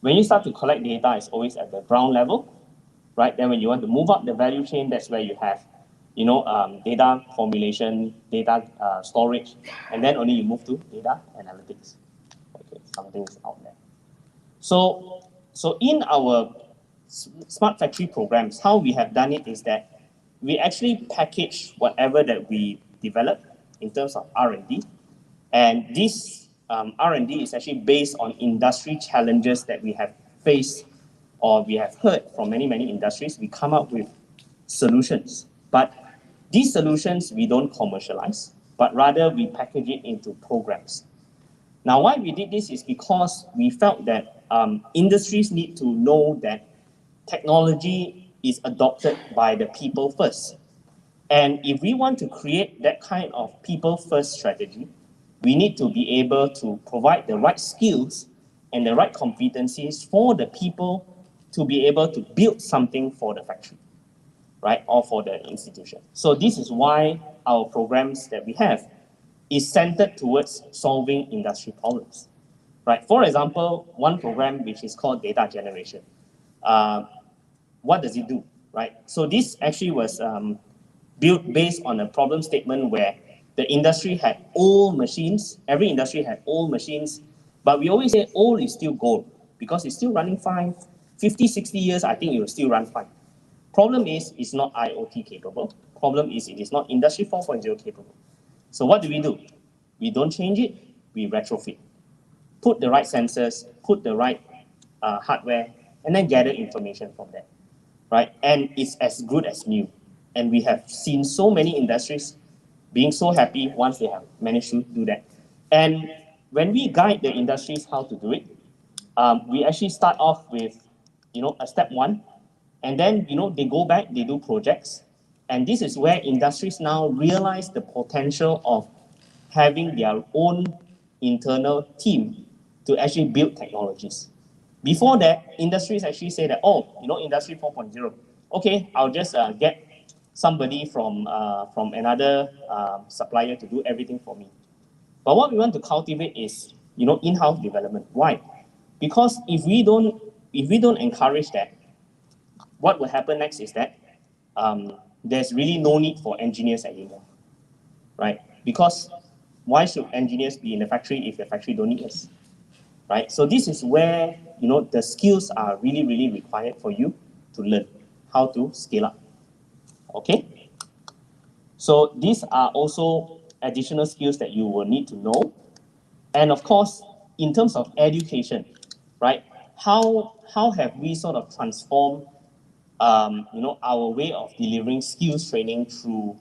D: when you start to collect data, it's always at the ground level, right? Then when you want to move up the value chain, that's where you have, data formulation, data storage, and then only you move to data analytics. Okay, something's out there. So in our smart factory programs, how we have done it is that we actually package whatever that we develop in terms of R&D, and this R&D is actually based on industry challenges that we have faced or we have heard from many industries. We come up with solutions, but these solutions we don't commercialize, but rather we package it into programs. Now, why we did this is because we felt that industries need to know that technology is adopted by the people first. And if we want to create that kind of people-first strategy, we need to be able to provide the right skills and the right competencies for the people to be able to build something for the factory, right, or for the institution. So this is why our programs that we have is centered towards solving industry problems, right? For example, one program which is called data generation. What does it do, right? So this actually was built based on a problem statement where the industry had old machines. Every industry had old machines, but we always say old is still gold because it's still running fine. 50, 60 years, I think it will still run fine. Problem is, it's not IoT capable. Problem is, it is not Industry 4.0 capable. So what do? We don't change it, we retrofit. Put the right sensors, put the right hardware, and then gather information from that, right? And it's as good as new. And we have seen so many industries being so happy once they have managed to do that. And when we guide the industries how to do it, we actually start off with, a step one, and then, they go back, they do projects. And this is where industries now realize the potential of having their own internal team to actually build technologies. Before that, industries actually say that, oh, Industry 4.0, okay, I'll just get somebody from another supplier to do everything for me. But what we want to cultivate is, in-house development. Why? Because if we don't encourage that, what will happen next is that there's really no need for engineers anymore, right? Because why should engineers be in the factory if the factory don't need us, right? So this is where the skills are really, really required for you to learn how to scale up. Okay. So these are also additional skills that you will need to know, and of course, in terms of education, right? How have we sort of transformed our way of delivering skills training through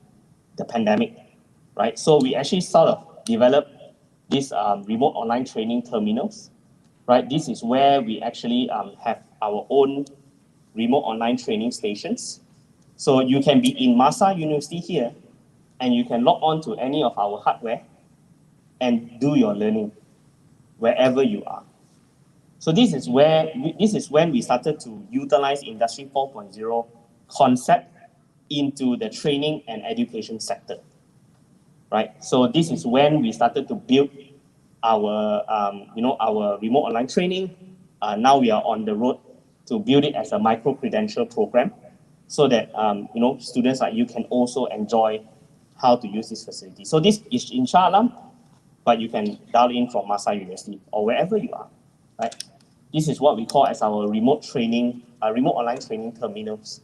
D: the pandemic, right? So we actually sort of developed these remote online training terminals, right? This is where we actually have our own remote online training stations. So you can be in Masa University here, and you can log on to any of our hardware and do your learning wherever you are. So this is when we started to utilize Industry 4.0 concept into the training and education sector, right? So this is when we started to build our our remote online training. Now we are on the road to build it as a micro credential program, so that students like you can also enjoy how to use this facility. So this is in Shah Alam, but you can dial in from Masa University or wherever you are, right? This is what we call as our remote online training terminals.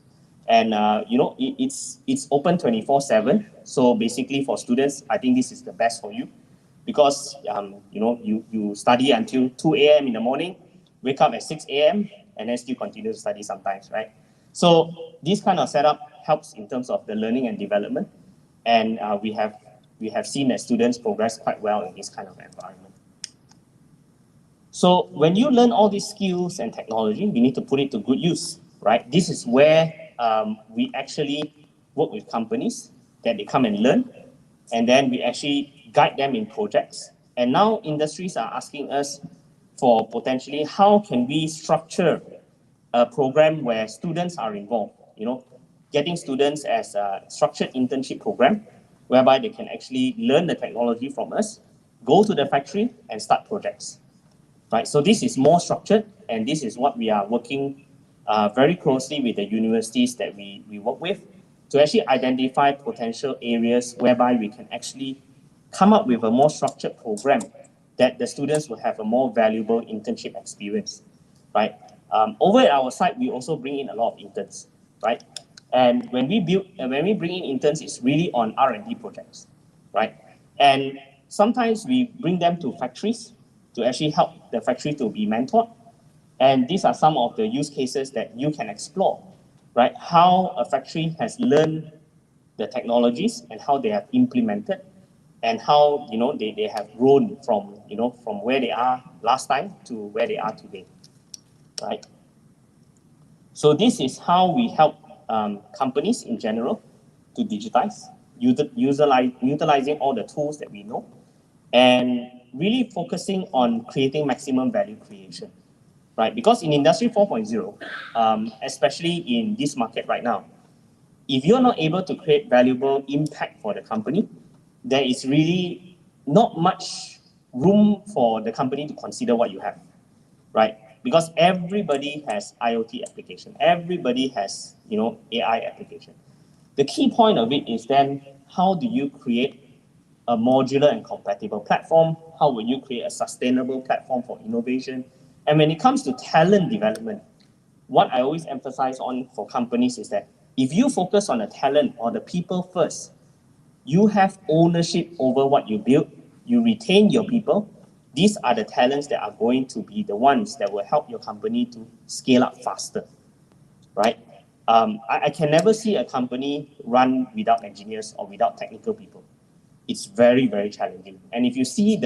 D: And it's open 24/7. So basically for students, I think this is the best for you, because you study until 2 a.m. in the morning, wake up at 6 a.m. and then still continue to study sometimes, right? So this kind of setup helps in terms of the learning and development, and we have seen that students progress quite well in this kind of environment. So when you learn all these skills and technology, you need to put it to good use, right? This is where we actually work with companies that they come and learn, and then we actually guide them in projects. And now industries are asking us for potentially how can we structure a program where students are involved, getting students as a structured internship program whereby they can actually learn the technology from us, go to the factory and start projects. Right, so this is more structured, and this is what we are working very closely with the universities that we work with to actually identify potential areas whereby we can actually come up with a more structured program that the students will have a more valuable internship experience, right? Over at our side, we also bring in a lot of interns, right? And when we bring in interns, it's really on R&D projects, right? And sometimes we bring them to factories to actually help the factory to be mentored. And these are some of the use cases that you can explore, right? How a factory has learned the technologies and how they have implemented, and how they have grown from from where they are last time to where they are today, right? So this is how we help companies in general to digitize, utilizing all the tools that we know, and really focusing on creating maximum value creation, right? Because in Industry 4.0, especially in this market right now, if you're not able to create valuable impact for the company, there is really not much room for the company to consider what you have, right? Because everybody has IoT application, everybody has AI application. The key point of it is then, how do you create a modular and compatible platform? How will you create a sustainable platform for innovation? And when it comes to talent development, what I always emphasize on for companies is that if you focus on the talent or the people first, you have ownership over what you build, you retain your people. These are the talents that are going to be the ones that will help your company to scale up faster, right? I can never see a company run without engineers or without technical people. It's very, very challenging. And if you see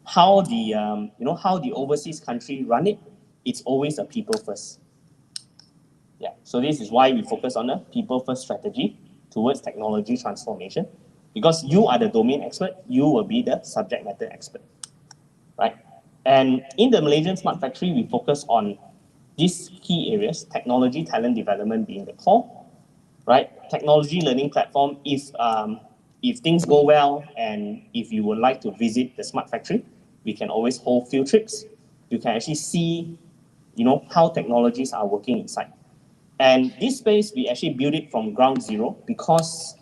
D: how the overseas country run it, it's always a people first. Yeah. So this is why we focus on a people first strategy towards technology transformation, because you are the domain expert, you will be the subject matter expert, right? And in the Malaysian Smart Factory, we focus on these key areas, technology, talent development being the core, right? Technology learning platform, if things go well and if you would like to visit the Smart Factory, we can always hold field trips. You can actually see, how technologies are working inside. And this space, we actually build it from ground zero because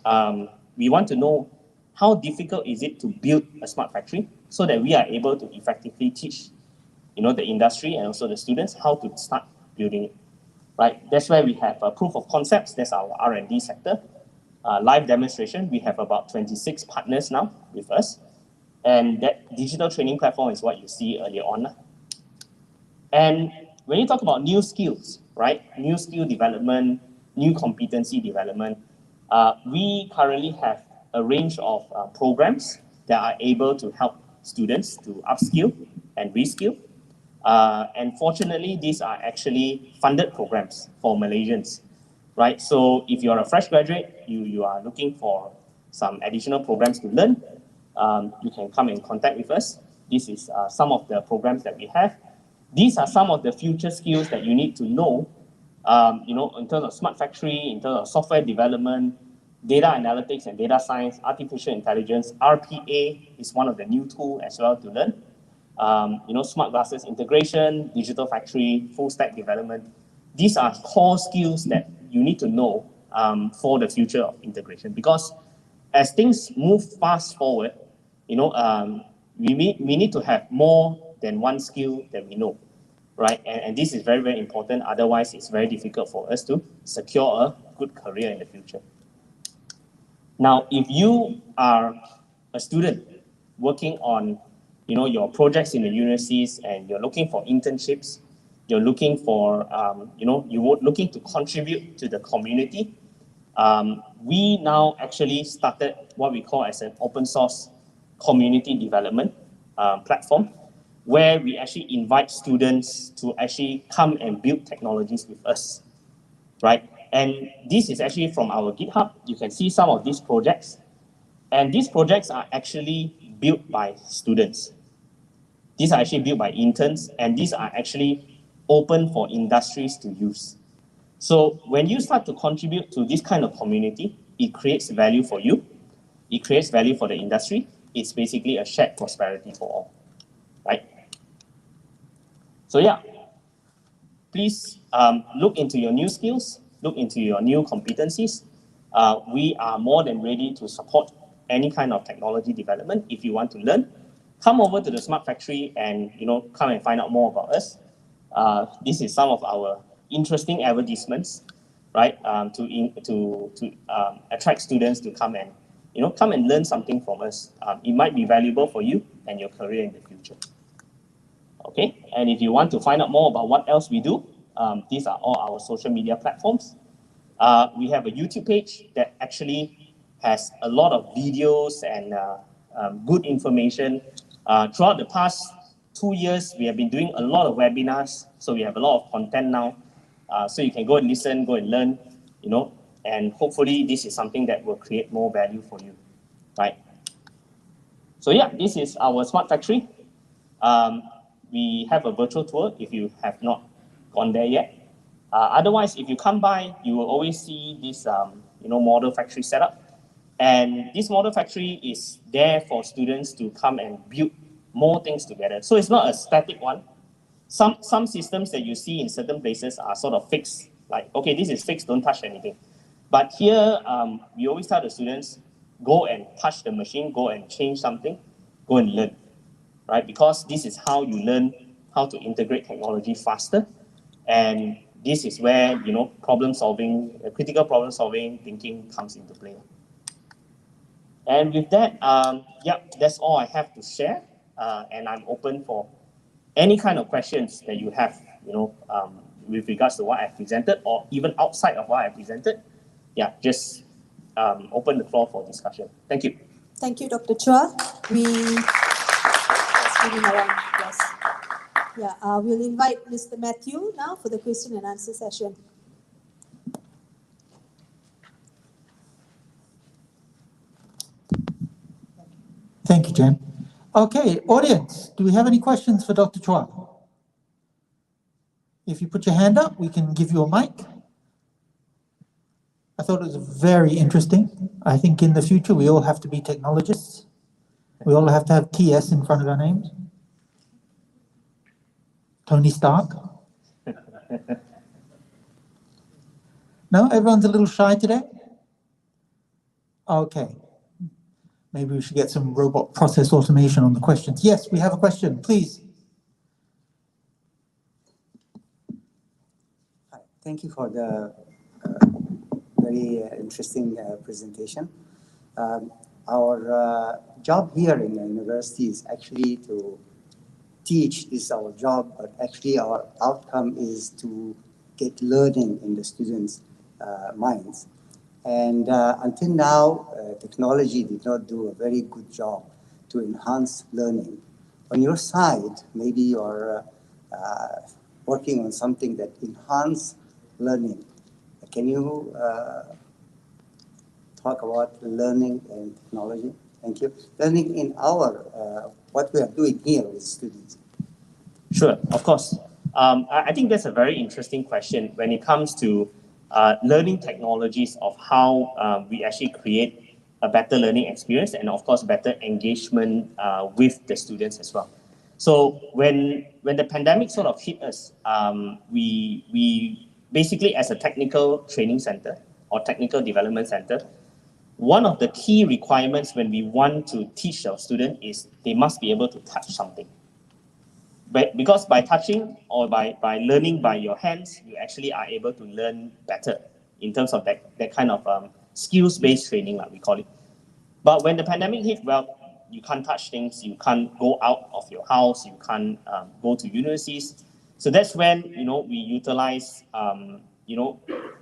D: we want to know how difficult is it to build a smart factory so that we are able to effectively teach, the industry and also the students how to start building it, right? That's why we have a proof of concepts. That's our R&D sector. Live demonstration, we have about 26 partners now with us. And that digital training platform is what you see earlier on. And when you talk about new skills, right? New skill development, new competency development, we currently have a range of programs that are able to help students to upskill and reskill. And fortunately, these are actually funded programs for Malaysians, right? So if you're a fresh graduate, you are looking for some additional programs to learn, you can come in contact with us. This is some of the programs that we have. These are some of the future skills that you need to know, in terms of smart factory, in terms of software development, data analytics and data science, artificial intelligence. RPA is one of the new tools as well to learn. Smart glasses integration, digital factory, full stack development. These are core skills that you need to know for the future of integration, because as things move fast forward, we need to have more than one skill that we know, right? And this is very, very important. Otherwise, it's very difficult for us to secure a good career in the future. Now, if you are a student working on, your projects in the universities and you're looking for internships, you're looking for, you're looking to contribute to the community, we now actually started what we call as an open source community development platform, where we actually invite students to actually come and build technologies with us, right? And this is actually from our GitHub. You can see some of these projects. And these projects are actually built by students. These are actually built by interns, and these are actually open for industries to use. So when you start to contribute to this kind of community, it creates value for you. It creates value for the industry. It's basically a shared prosperity for all, right? So yeah, please look into your new skills, look into your new competencies. We are more than ready to support any kind of technology development. If you want to learn, come over to the Smart Factory and come and find out more about us. This is some of our interesting advertisements, right? To attract students to come and come and learn something from us. It might be valuable for you and your career in the future. Okay, and if you want to find out more about what else we do, these are all our social media platforms. We have a YouTube page that actually has a lot of videos and good information. Throughout the past 2 years, we have been doing a lot of webinars, so we have a lot of content now. So you can go and listen, go and learn, and hopefully this is something that will create more value for you, right? So yeah, this is our Smart Factory. We have a virtual tour if you have not gone there yet. Otherwise, if you come by, you will always see this model factory setup. And this model factory is there for students to come and build more things together. So it's not a static one. Some systems that you see in certain places are sort of fixed, like, okay, this is fixed, don't touch anything. But here, we always tell the students, go and touch the machine, go and change something, go and learn, right? Because this is how you learn how to integrate technology faster. And this is where, problem solving, critical problem solving thinking comes into play. And with that, that's all I have to share. And I'm open for any kind of questions that you have, with regards to what I presented or even outside of what I presented. Yeah, just open the floor for discussion. Thank you.
A: Thank you, Dr. Chua. Just moving around, yes. Yeah, we'll invite Mr. Matthew now for the question and answer session.
E: Thank you, Jen. Okay, audience, do we have any questions for Dr. Chua? If you put your hand up, we can give you a mic. I thought it was very interesting. I think in the future, we all have to be technologists. We all have to have TS in front of our names. Tony Stark. No, everyone's a little shy today? Okay. Maybe we should get some robot process automation on the questions. Yes, we have a question, please.
F: Hi, thank you for the very interesting presentation. Our job here in the university is actually to teach. This is our job, but actually our outcome is to get learning in the students' minds. And until now, technology did not do a very good job to enhance learning. On your side, maybe you're working on something that enhance learning. Can you talk about learning and technology? Thank you. Learning in our, what we are doing here with students.
D: Sure, of course. I think that's a very interesting question when it comes to learning technologies of how we actually create a better learning experience and of course better engagement with the students as well. So when the pandemic sort of hit us, we basically as a technical training center or technical development center, one of the key requirements when we want to teach our student is they must be able to touch something. But because by touching or by learning by your hands, you actually are able to learn better in terms of that kind of skills-based training, like we call it. But when the pandemic hit, well, you can't touch things, you can't go out of your house, you can't go to universities. So that's when we utilize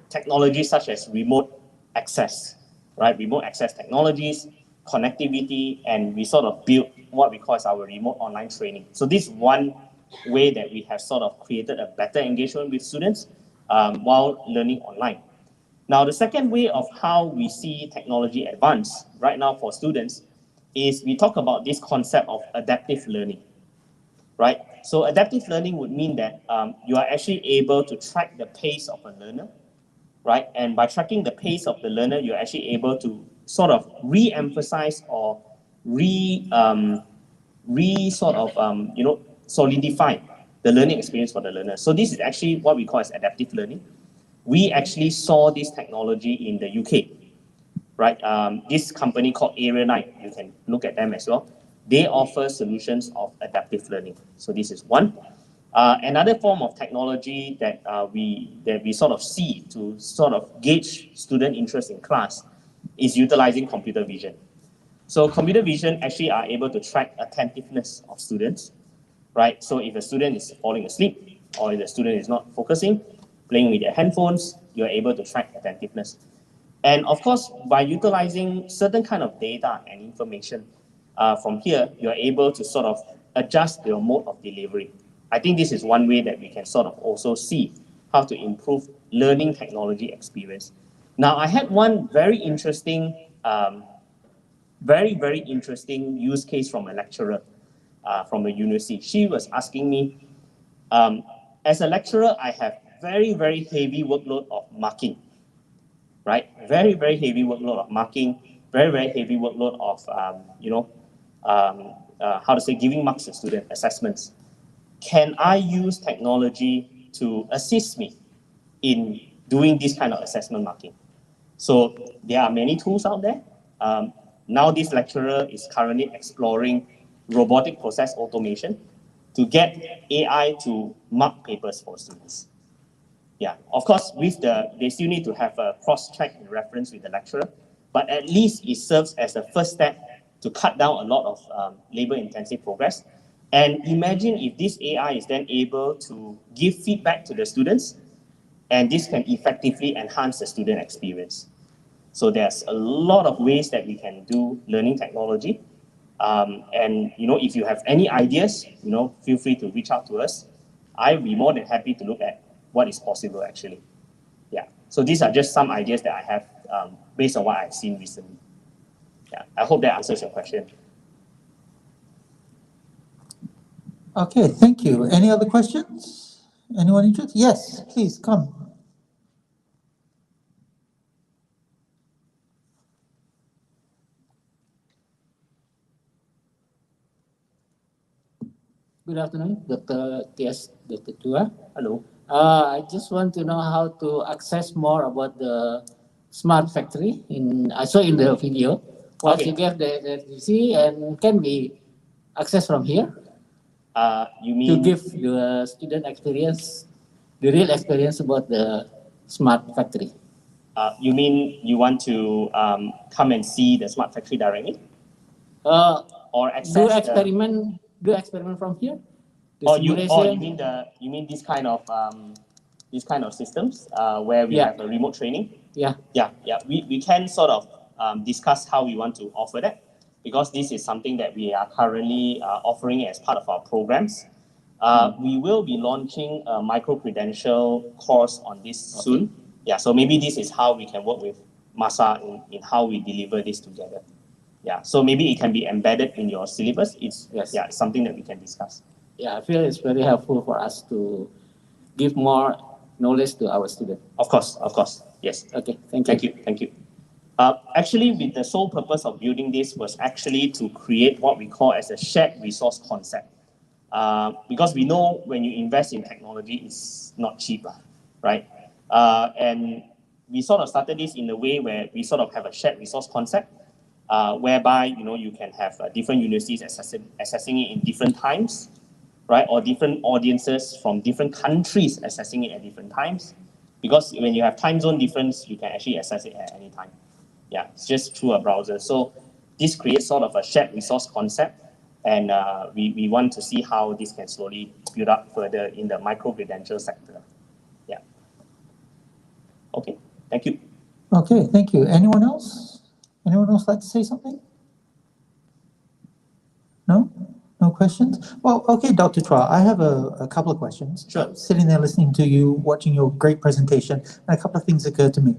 D: technologies such as remote access, right? Remote access technologies, connectivity, and we sort of build what we call as our remote online training. So this is one way that we have sort of created a better engagement with students while learning online. Now, the second way of how we see technology advance right now for students is we talk about this concept of adaptive learning, right? So adaptive learning would mean that you are actually able to track the pace of a learner, right? And by tracking the pace of the learner, you're actually able to sort of re-emphasize or solidify the learning experience for the learner. So this is actually what we call as adaptive learning. We actually saw this technology in the UK, right? This company called Area 9, you can look at them as well. They offer solutions of adaptive learning. So this is one. Another form of technology that we sort of see to sort of gauge student interest in class is utilizing computer vision. So computer vision actually are able to track attentiveness of students, right? So if a student is falling asleep or if the student is not focusing, playing with their handphones, you're able to track attentiveness. And of course, by utilizing certain kind of data and information from here, you're able to sort of adjust your mode of delivery. I think this is one way that we can sort of also see how to improve learning technology experience. Now, I had one very interesting use case from a lecturer from a university. She was asking me, as a lecturer, I have very, very heavy workload of marking, right? Very, very heavy workload of marking, very, very heavy workload of, giving marks to student assessments. Can I use technology to assist me in doing this kind of assessment marking? So there are many tools out there. Now this lecturer is currently exploring robotic process automation to get AI to mark papers for students. Yeah, of course, they still need to have a cross-check and reference with the lecturer, but at least it serves as a first step to cut down a lot of labor-intensive progress. And imagine if this AI is then able to give feedback to the students, and this can effectively enhance the student experience. So there's a lot of ways that we can do learning technology. And if you have any ideas, feel free to reach out to us. I'll be more than happy to look at what is possible actually. Yeah. So these are just some ideas that I have based on what I've seen recently. Yeah. I hope that answers your question.
E: Okay, thank you. Any other questions? Anyone interested? Yes, please come.
G: Good afternoon, Dr. T.S. Dr. Tua.
D: Hello.
G: I just want to know how to access more about the smart factory. I saw in the video what
D: Okay.
G: you gave the see and can be accessed from here
D: You
G: to
D: mean
G: give the student experience, the real experience about the smart factory.
D: you want to come and see the smart factory directly,
G: Uh,
D: or
G: do
D: access the,
G: experiment from here. The
D: or you
G: simulation.
D: mean this kind of systems where we
G: Yeah.
D: have a remote training?
G: Yeah.
D: Yeah. We can sort of discuss how we want to offer that, because this is something that we are currently offering as part of our programs. We will be launching a micro-credential course on this soon. Yeah, so maybe this is how we can work with MASA in how we deliver this together. Yeah, so maybe it can be embedded in your syllabus. It's something that we can discuss.
G: Yeah, I feel it's very helpful for us to give more knowledge to our students.
D: Of course, yes.
G: Okay, thank you.
D: Thank you. Actually, with the sole purpose of building this was actually to create what we call as a shared resource concept. Because we know when you invest in technology, it's not cheap, right? And we sort of started this in a way where we sort of have a shared resource concept, whereby you can have different universities assessing it in different times, right? Or different audiences from different countries assessing it at different times. Because when you have time zone difference, you can actually access it at any time. Yeah, it's just through a browser. So this creates sort of a shared resource concept, and we want to see how this can slowly build up further in the micro-credential sector. Yeah. Okay, thank you.
E: Okay, thank you. Anyone else? Anyone else like to say something? No? No questions? Well, okay, Dr. Chua, I have a couple of questions.
D: Sure.
E: Sitting there listening to you, watching your great presentation, and a couple of things occurred to me.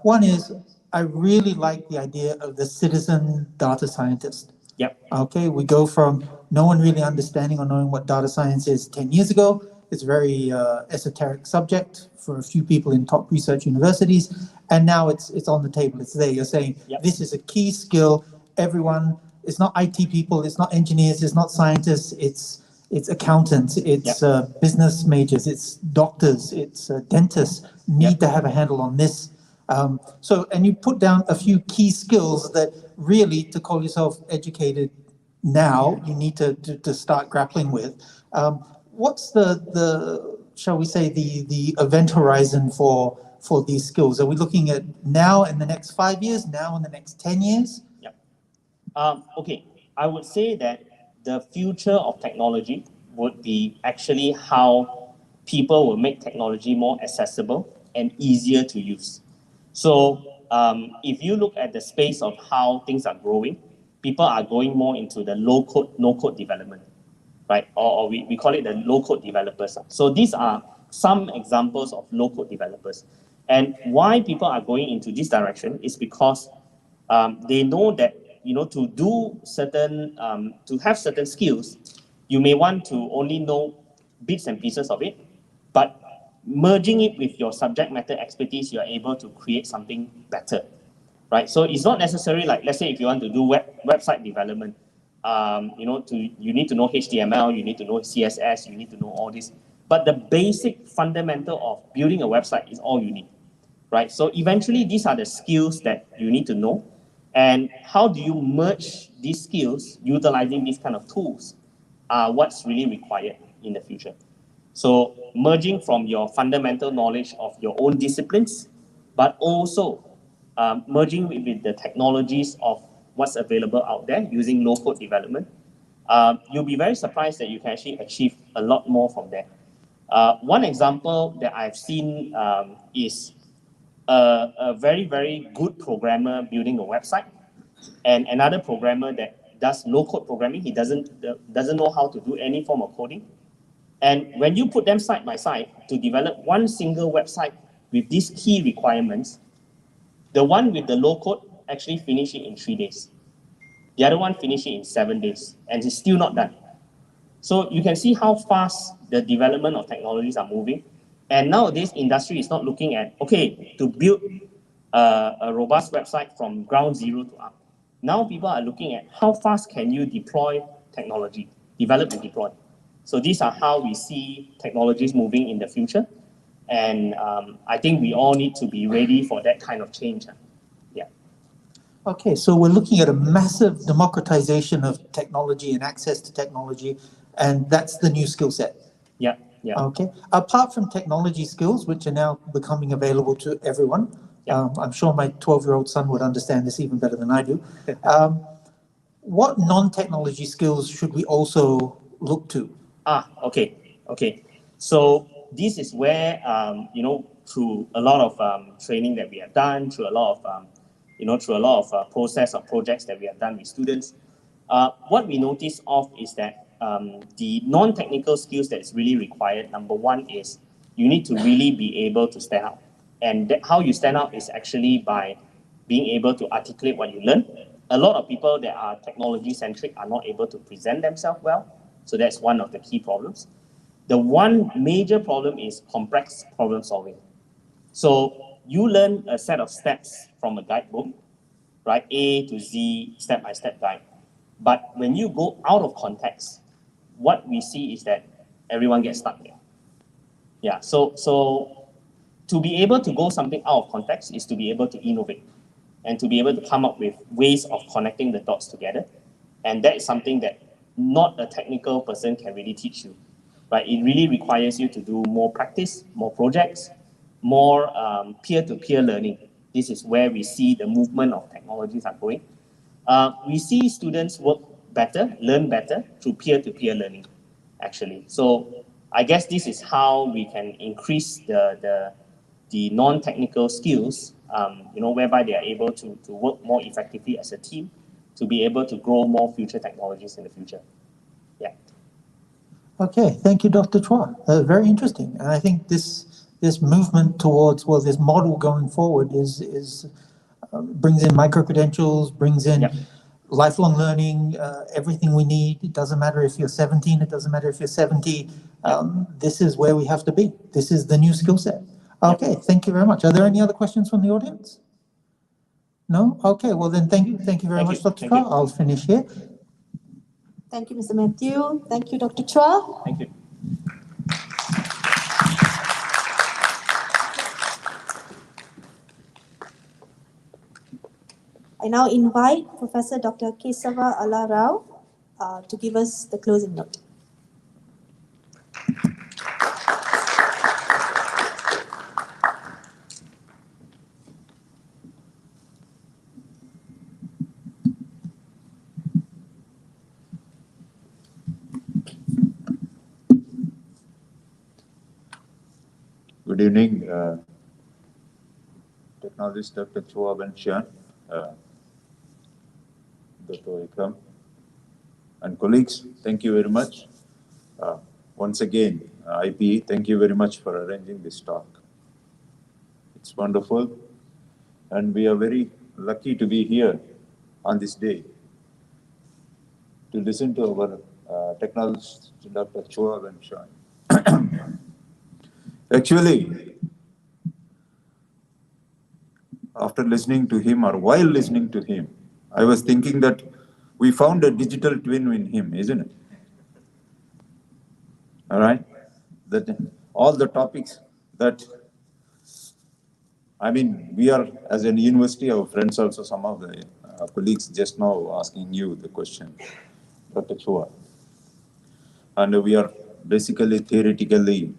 E: One is, I really like the idea of the citizen data scientist.
D: Yep.
E: Okay, we go from no one really understanding or knowing what data science is 10 years ago. It's a very esoteric subject for a few people in top research universities. And now it's on the table, it's there. You're saying this is a key skill. Everyone, it's not IT people, it's not engineers, it's not scientists, it's accountants, it's business majors, it's doctors, it's dentists need to have a handle on this. And you put down a few key skills that really, to call yourself educated now, you need to start grappling with. What's the shall we say, the event horizon for these skills? Are we looking at now in the next 5 years, now in the next 10 years?
D: Okay, I would say that the future of technology would be actually how people will make technology more accessible and easier to use. So if you look at the space of how things are growing, people are going more into the low-code, no-code development, right? Or we call it the low-code developers. So these are some examples of low-code developers. And why people are going into this direction is because they know that to do certain, to have certain skills, you may want to only know bits and pieces of it, but merging it with your subject matter expertise, you're able to create something better, right? So it's not necessarily like, let's say if you want to do website development, you need to know HTML, you need to know CSS, you need to know all this. But the basic fundamental of building a website is all you need, right? So eventually these are the skills that you need to know. And how do you merge these skills utilizing these kind of tools are what's really required in the future. So merging from your fundamental knowledge of your own disciplines, but also merging with the technologies of what's available out there using low-code development, you'll be very surprised that you can actually achieve a lot more from there. One example that I've seen is a very, very good programmer building a website, and another programmer that does low-code programming. He doesn't know how to do any form of coding. And when you put them side by side to develop one single website with these key requirements, the one with the low code actually finished it in 3 days. The other one finished it in 7 days, and it's still not done. So you can see how fast the development of technologies are moving. And nowadays, industry is not looking at, okay, to build a robust website from ground zero to up. Now people are looking at how fast can you deploy technology, develop and deploy. So these are how we see technologies moving in the future. And I think we all need to be ready for that kind of change. Yeah.
E: Okay, so we're looking at a massive democratization of technology and access to technology, and that's the new skill set.
D: Yeah. Yeah.
E: Okay. Apart from technology skills, which are now becoming available to everyone,
D: Yeah.
E: I'm sure my 12-year-old son would understand this even better than I do. What non-technology skills should we also look to?
D: Okay. So this is where, through a lot of training that we have done, through a lot of process or projects that we have done with students, what we notice of is that the non-technical skills that is really required, number one is you need to really be able to stand out. And how you stand out is actually by being able to articulate what you learn. A lot of people that are technology-centric are not able to present themselves well. So that's one of the key problems. The one major problem is complex problem solving. So you learn a set of steps from a guidebook, right? A to Z, step-by-step guide. But when you go out of context, what we see is that everyone gets stuck there. Yeah, so to be able to go something out of context is to be able to innovate and to be able to come up with ways of connecting the dots together. And that is something that not a technical person can really teach you. But it really requires you to do more practice, more projects, more peer-to-peer learning. This is where we see the movement of technologies are going. We see students work better, learn better through peer-to-peer learning, actually. So I guess this is how we can increase the non-technical skills, whereby they are able to work more effectively as a team, to be able to grow more future technologies in the future. Yeah.
E: Okay, thank you, Dr. Chua. Very interesting. And I think this movement towards, well, this model going forward is brings in micro-credentials, brings in lifelong learning, everything we need. It doesn't matter if you're 17, it doesn't matter if you're 70. This is where we have to be. This is the new skill set. Okay, thank you very much. Are there any other questions from the audience? No? Okay, well then thank you very much, Dr. Chua. I'll finish here.
A: Thank you, Mr. Matthew. Thank you, Dr. Chua.
D: Thank you.
A: I now invite Professor Dr. Kesava Alarao to give us the closing note.
H: Good evening, technologist Dr. Chua Ben Chian, Dr. Ikram, and colleagues. Thank you very much. Once again, IPE, thank you very much for arranging this talk. It's wonderful, and we are very lucky to be here on this day to listen to our technologist Dr. Chua Ben Chian. Actually, after listening to him or while listening to him, I was thinking that we found a digital twin in him, isn't it? All right? That all the topics that, we are, as a university, our friends also, some of the colleagues just now asking you the question, Dr. Chua. And we are basically, theoretically,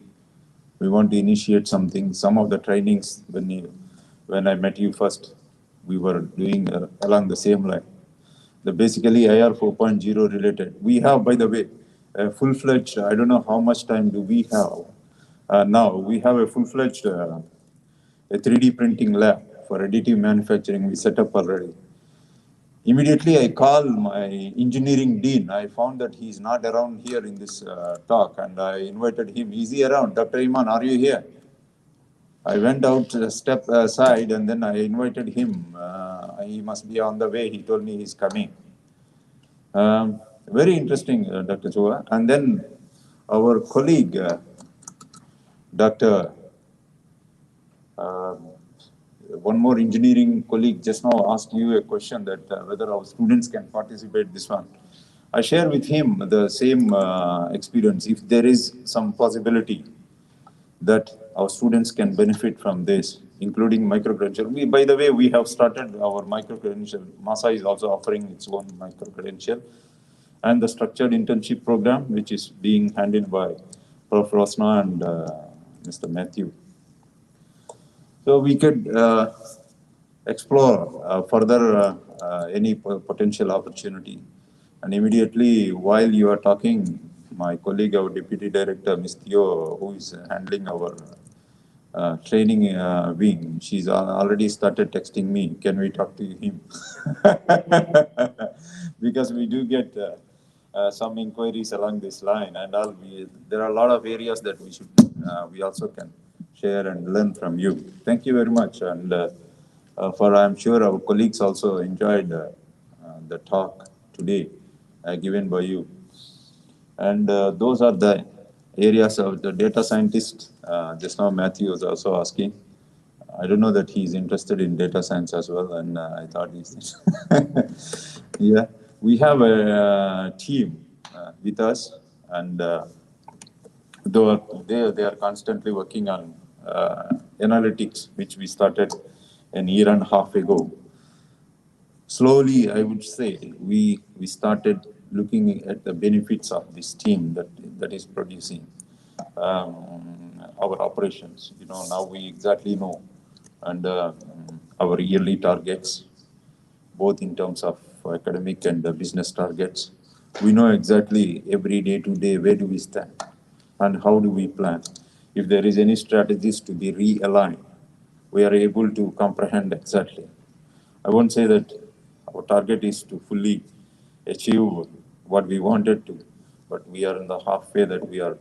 H: we want to initiate something. Some of the trainings, when I met you first, we were doing along the same line. The basically IR 4.0 related. We have, by the way, a full-fledged, I don't know how much time do we have now. We have a full-fledged a 3D printing lab for additive manufacturing. We set up already. Immediately I called my engineering dean. I found that he's not around here in this talk, and I invited him. Is he around? Dr. Iman, are you here? I went out a step aside and then I invited him. He must be on the way. He told me he's coming. Very interesting, Dr. Chua. And then our colleague, Dr. One more engineering colleague just now asked you a question that whether our students can participate this one. I share with him the same experience. If there is some possibility that our students can benefit from this, including micro-credential. By the way, we have started our micro-credential. MASA is also offering its own micro-credential. And the structured internship program, which is being handled by Prof. Rosna and Mr. Matthew. So we could explore further any potential opportunity. And immediately while you are talking, my colleague, our Deputy Director, Ms. Theo, who is handling our training wing, she's already started texting me, can we talk to him? Because we do get some inquiries along this line, and there are a lot of areas that we also can share and learn from you. Thank you very much, and I'm sure our colleagues also enjoyed the talk today given by you. And those are the areas of the data scientist. Just now Matthew was also asking. I don't know that he's interested in data science as well, and I thought he's yeah. We have a team with us, and though they are constantly working on analytics, which we started an year and a half ago. Slowly, I would say, we started looking at the benefits of this team that is producing our operations. You know, now we exactly know, and our yearly targets, both in terms of academic and business targets. We know exactly every day to day where do we stand and how do we plan. If there is any strategies to be realigned, we are able to comprehend exactly. I won't say that our target is to fully achieve what we wanted to, but we are in the halfway that we are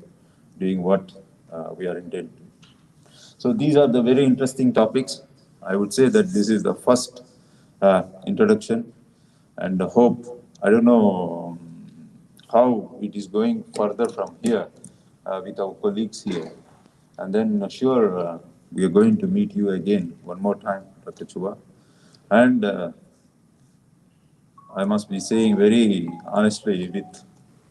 H: doing what we are intended to. So these are the very interesting topics. I would say that this is the first introduction, and hope, I don't know how it is going further from here with our colleagues here. And then sure, we are going to meet you again one more time, Dr. Chuba. And I must be saying very honestly with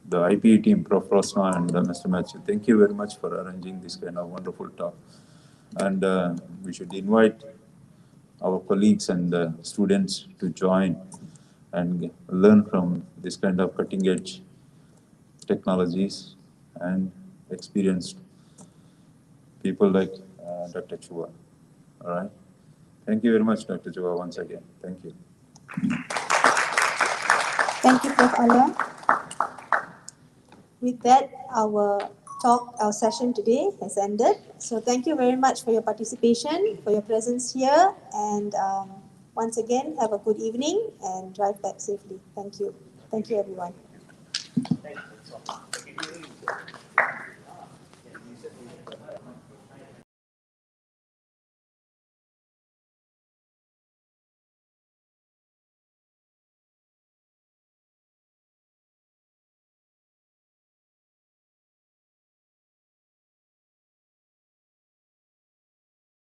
H: the IPE team, Prof. Rosna and Mr. Matthew, thank you very much for arranging this kind of wonderful talk. And we should invite our colleagues and students to join and learn from this kind of cutting edge technologies and experienced people like Dr. Chua. All right. Thank you very much, Dr. Chua, once again. Thank you.
A: Thank you, Prof. Alia. With that, our session today has ended. So thank you very much for your participation, for your presence here, and once again, have a good evening and drive back safely. Thank you. Thank you, everyone.
D: Thank you.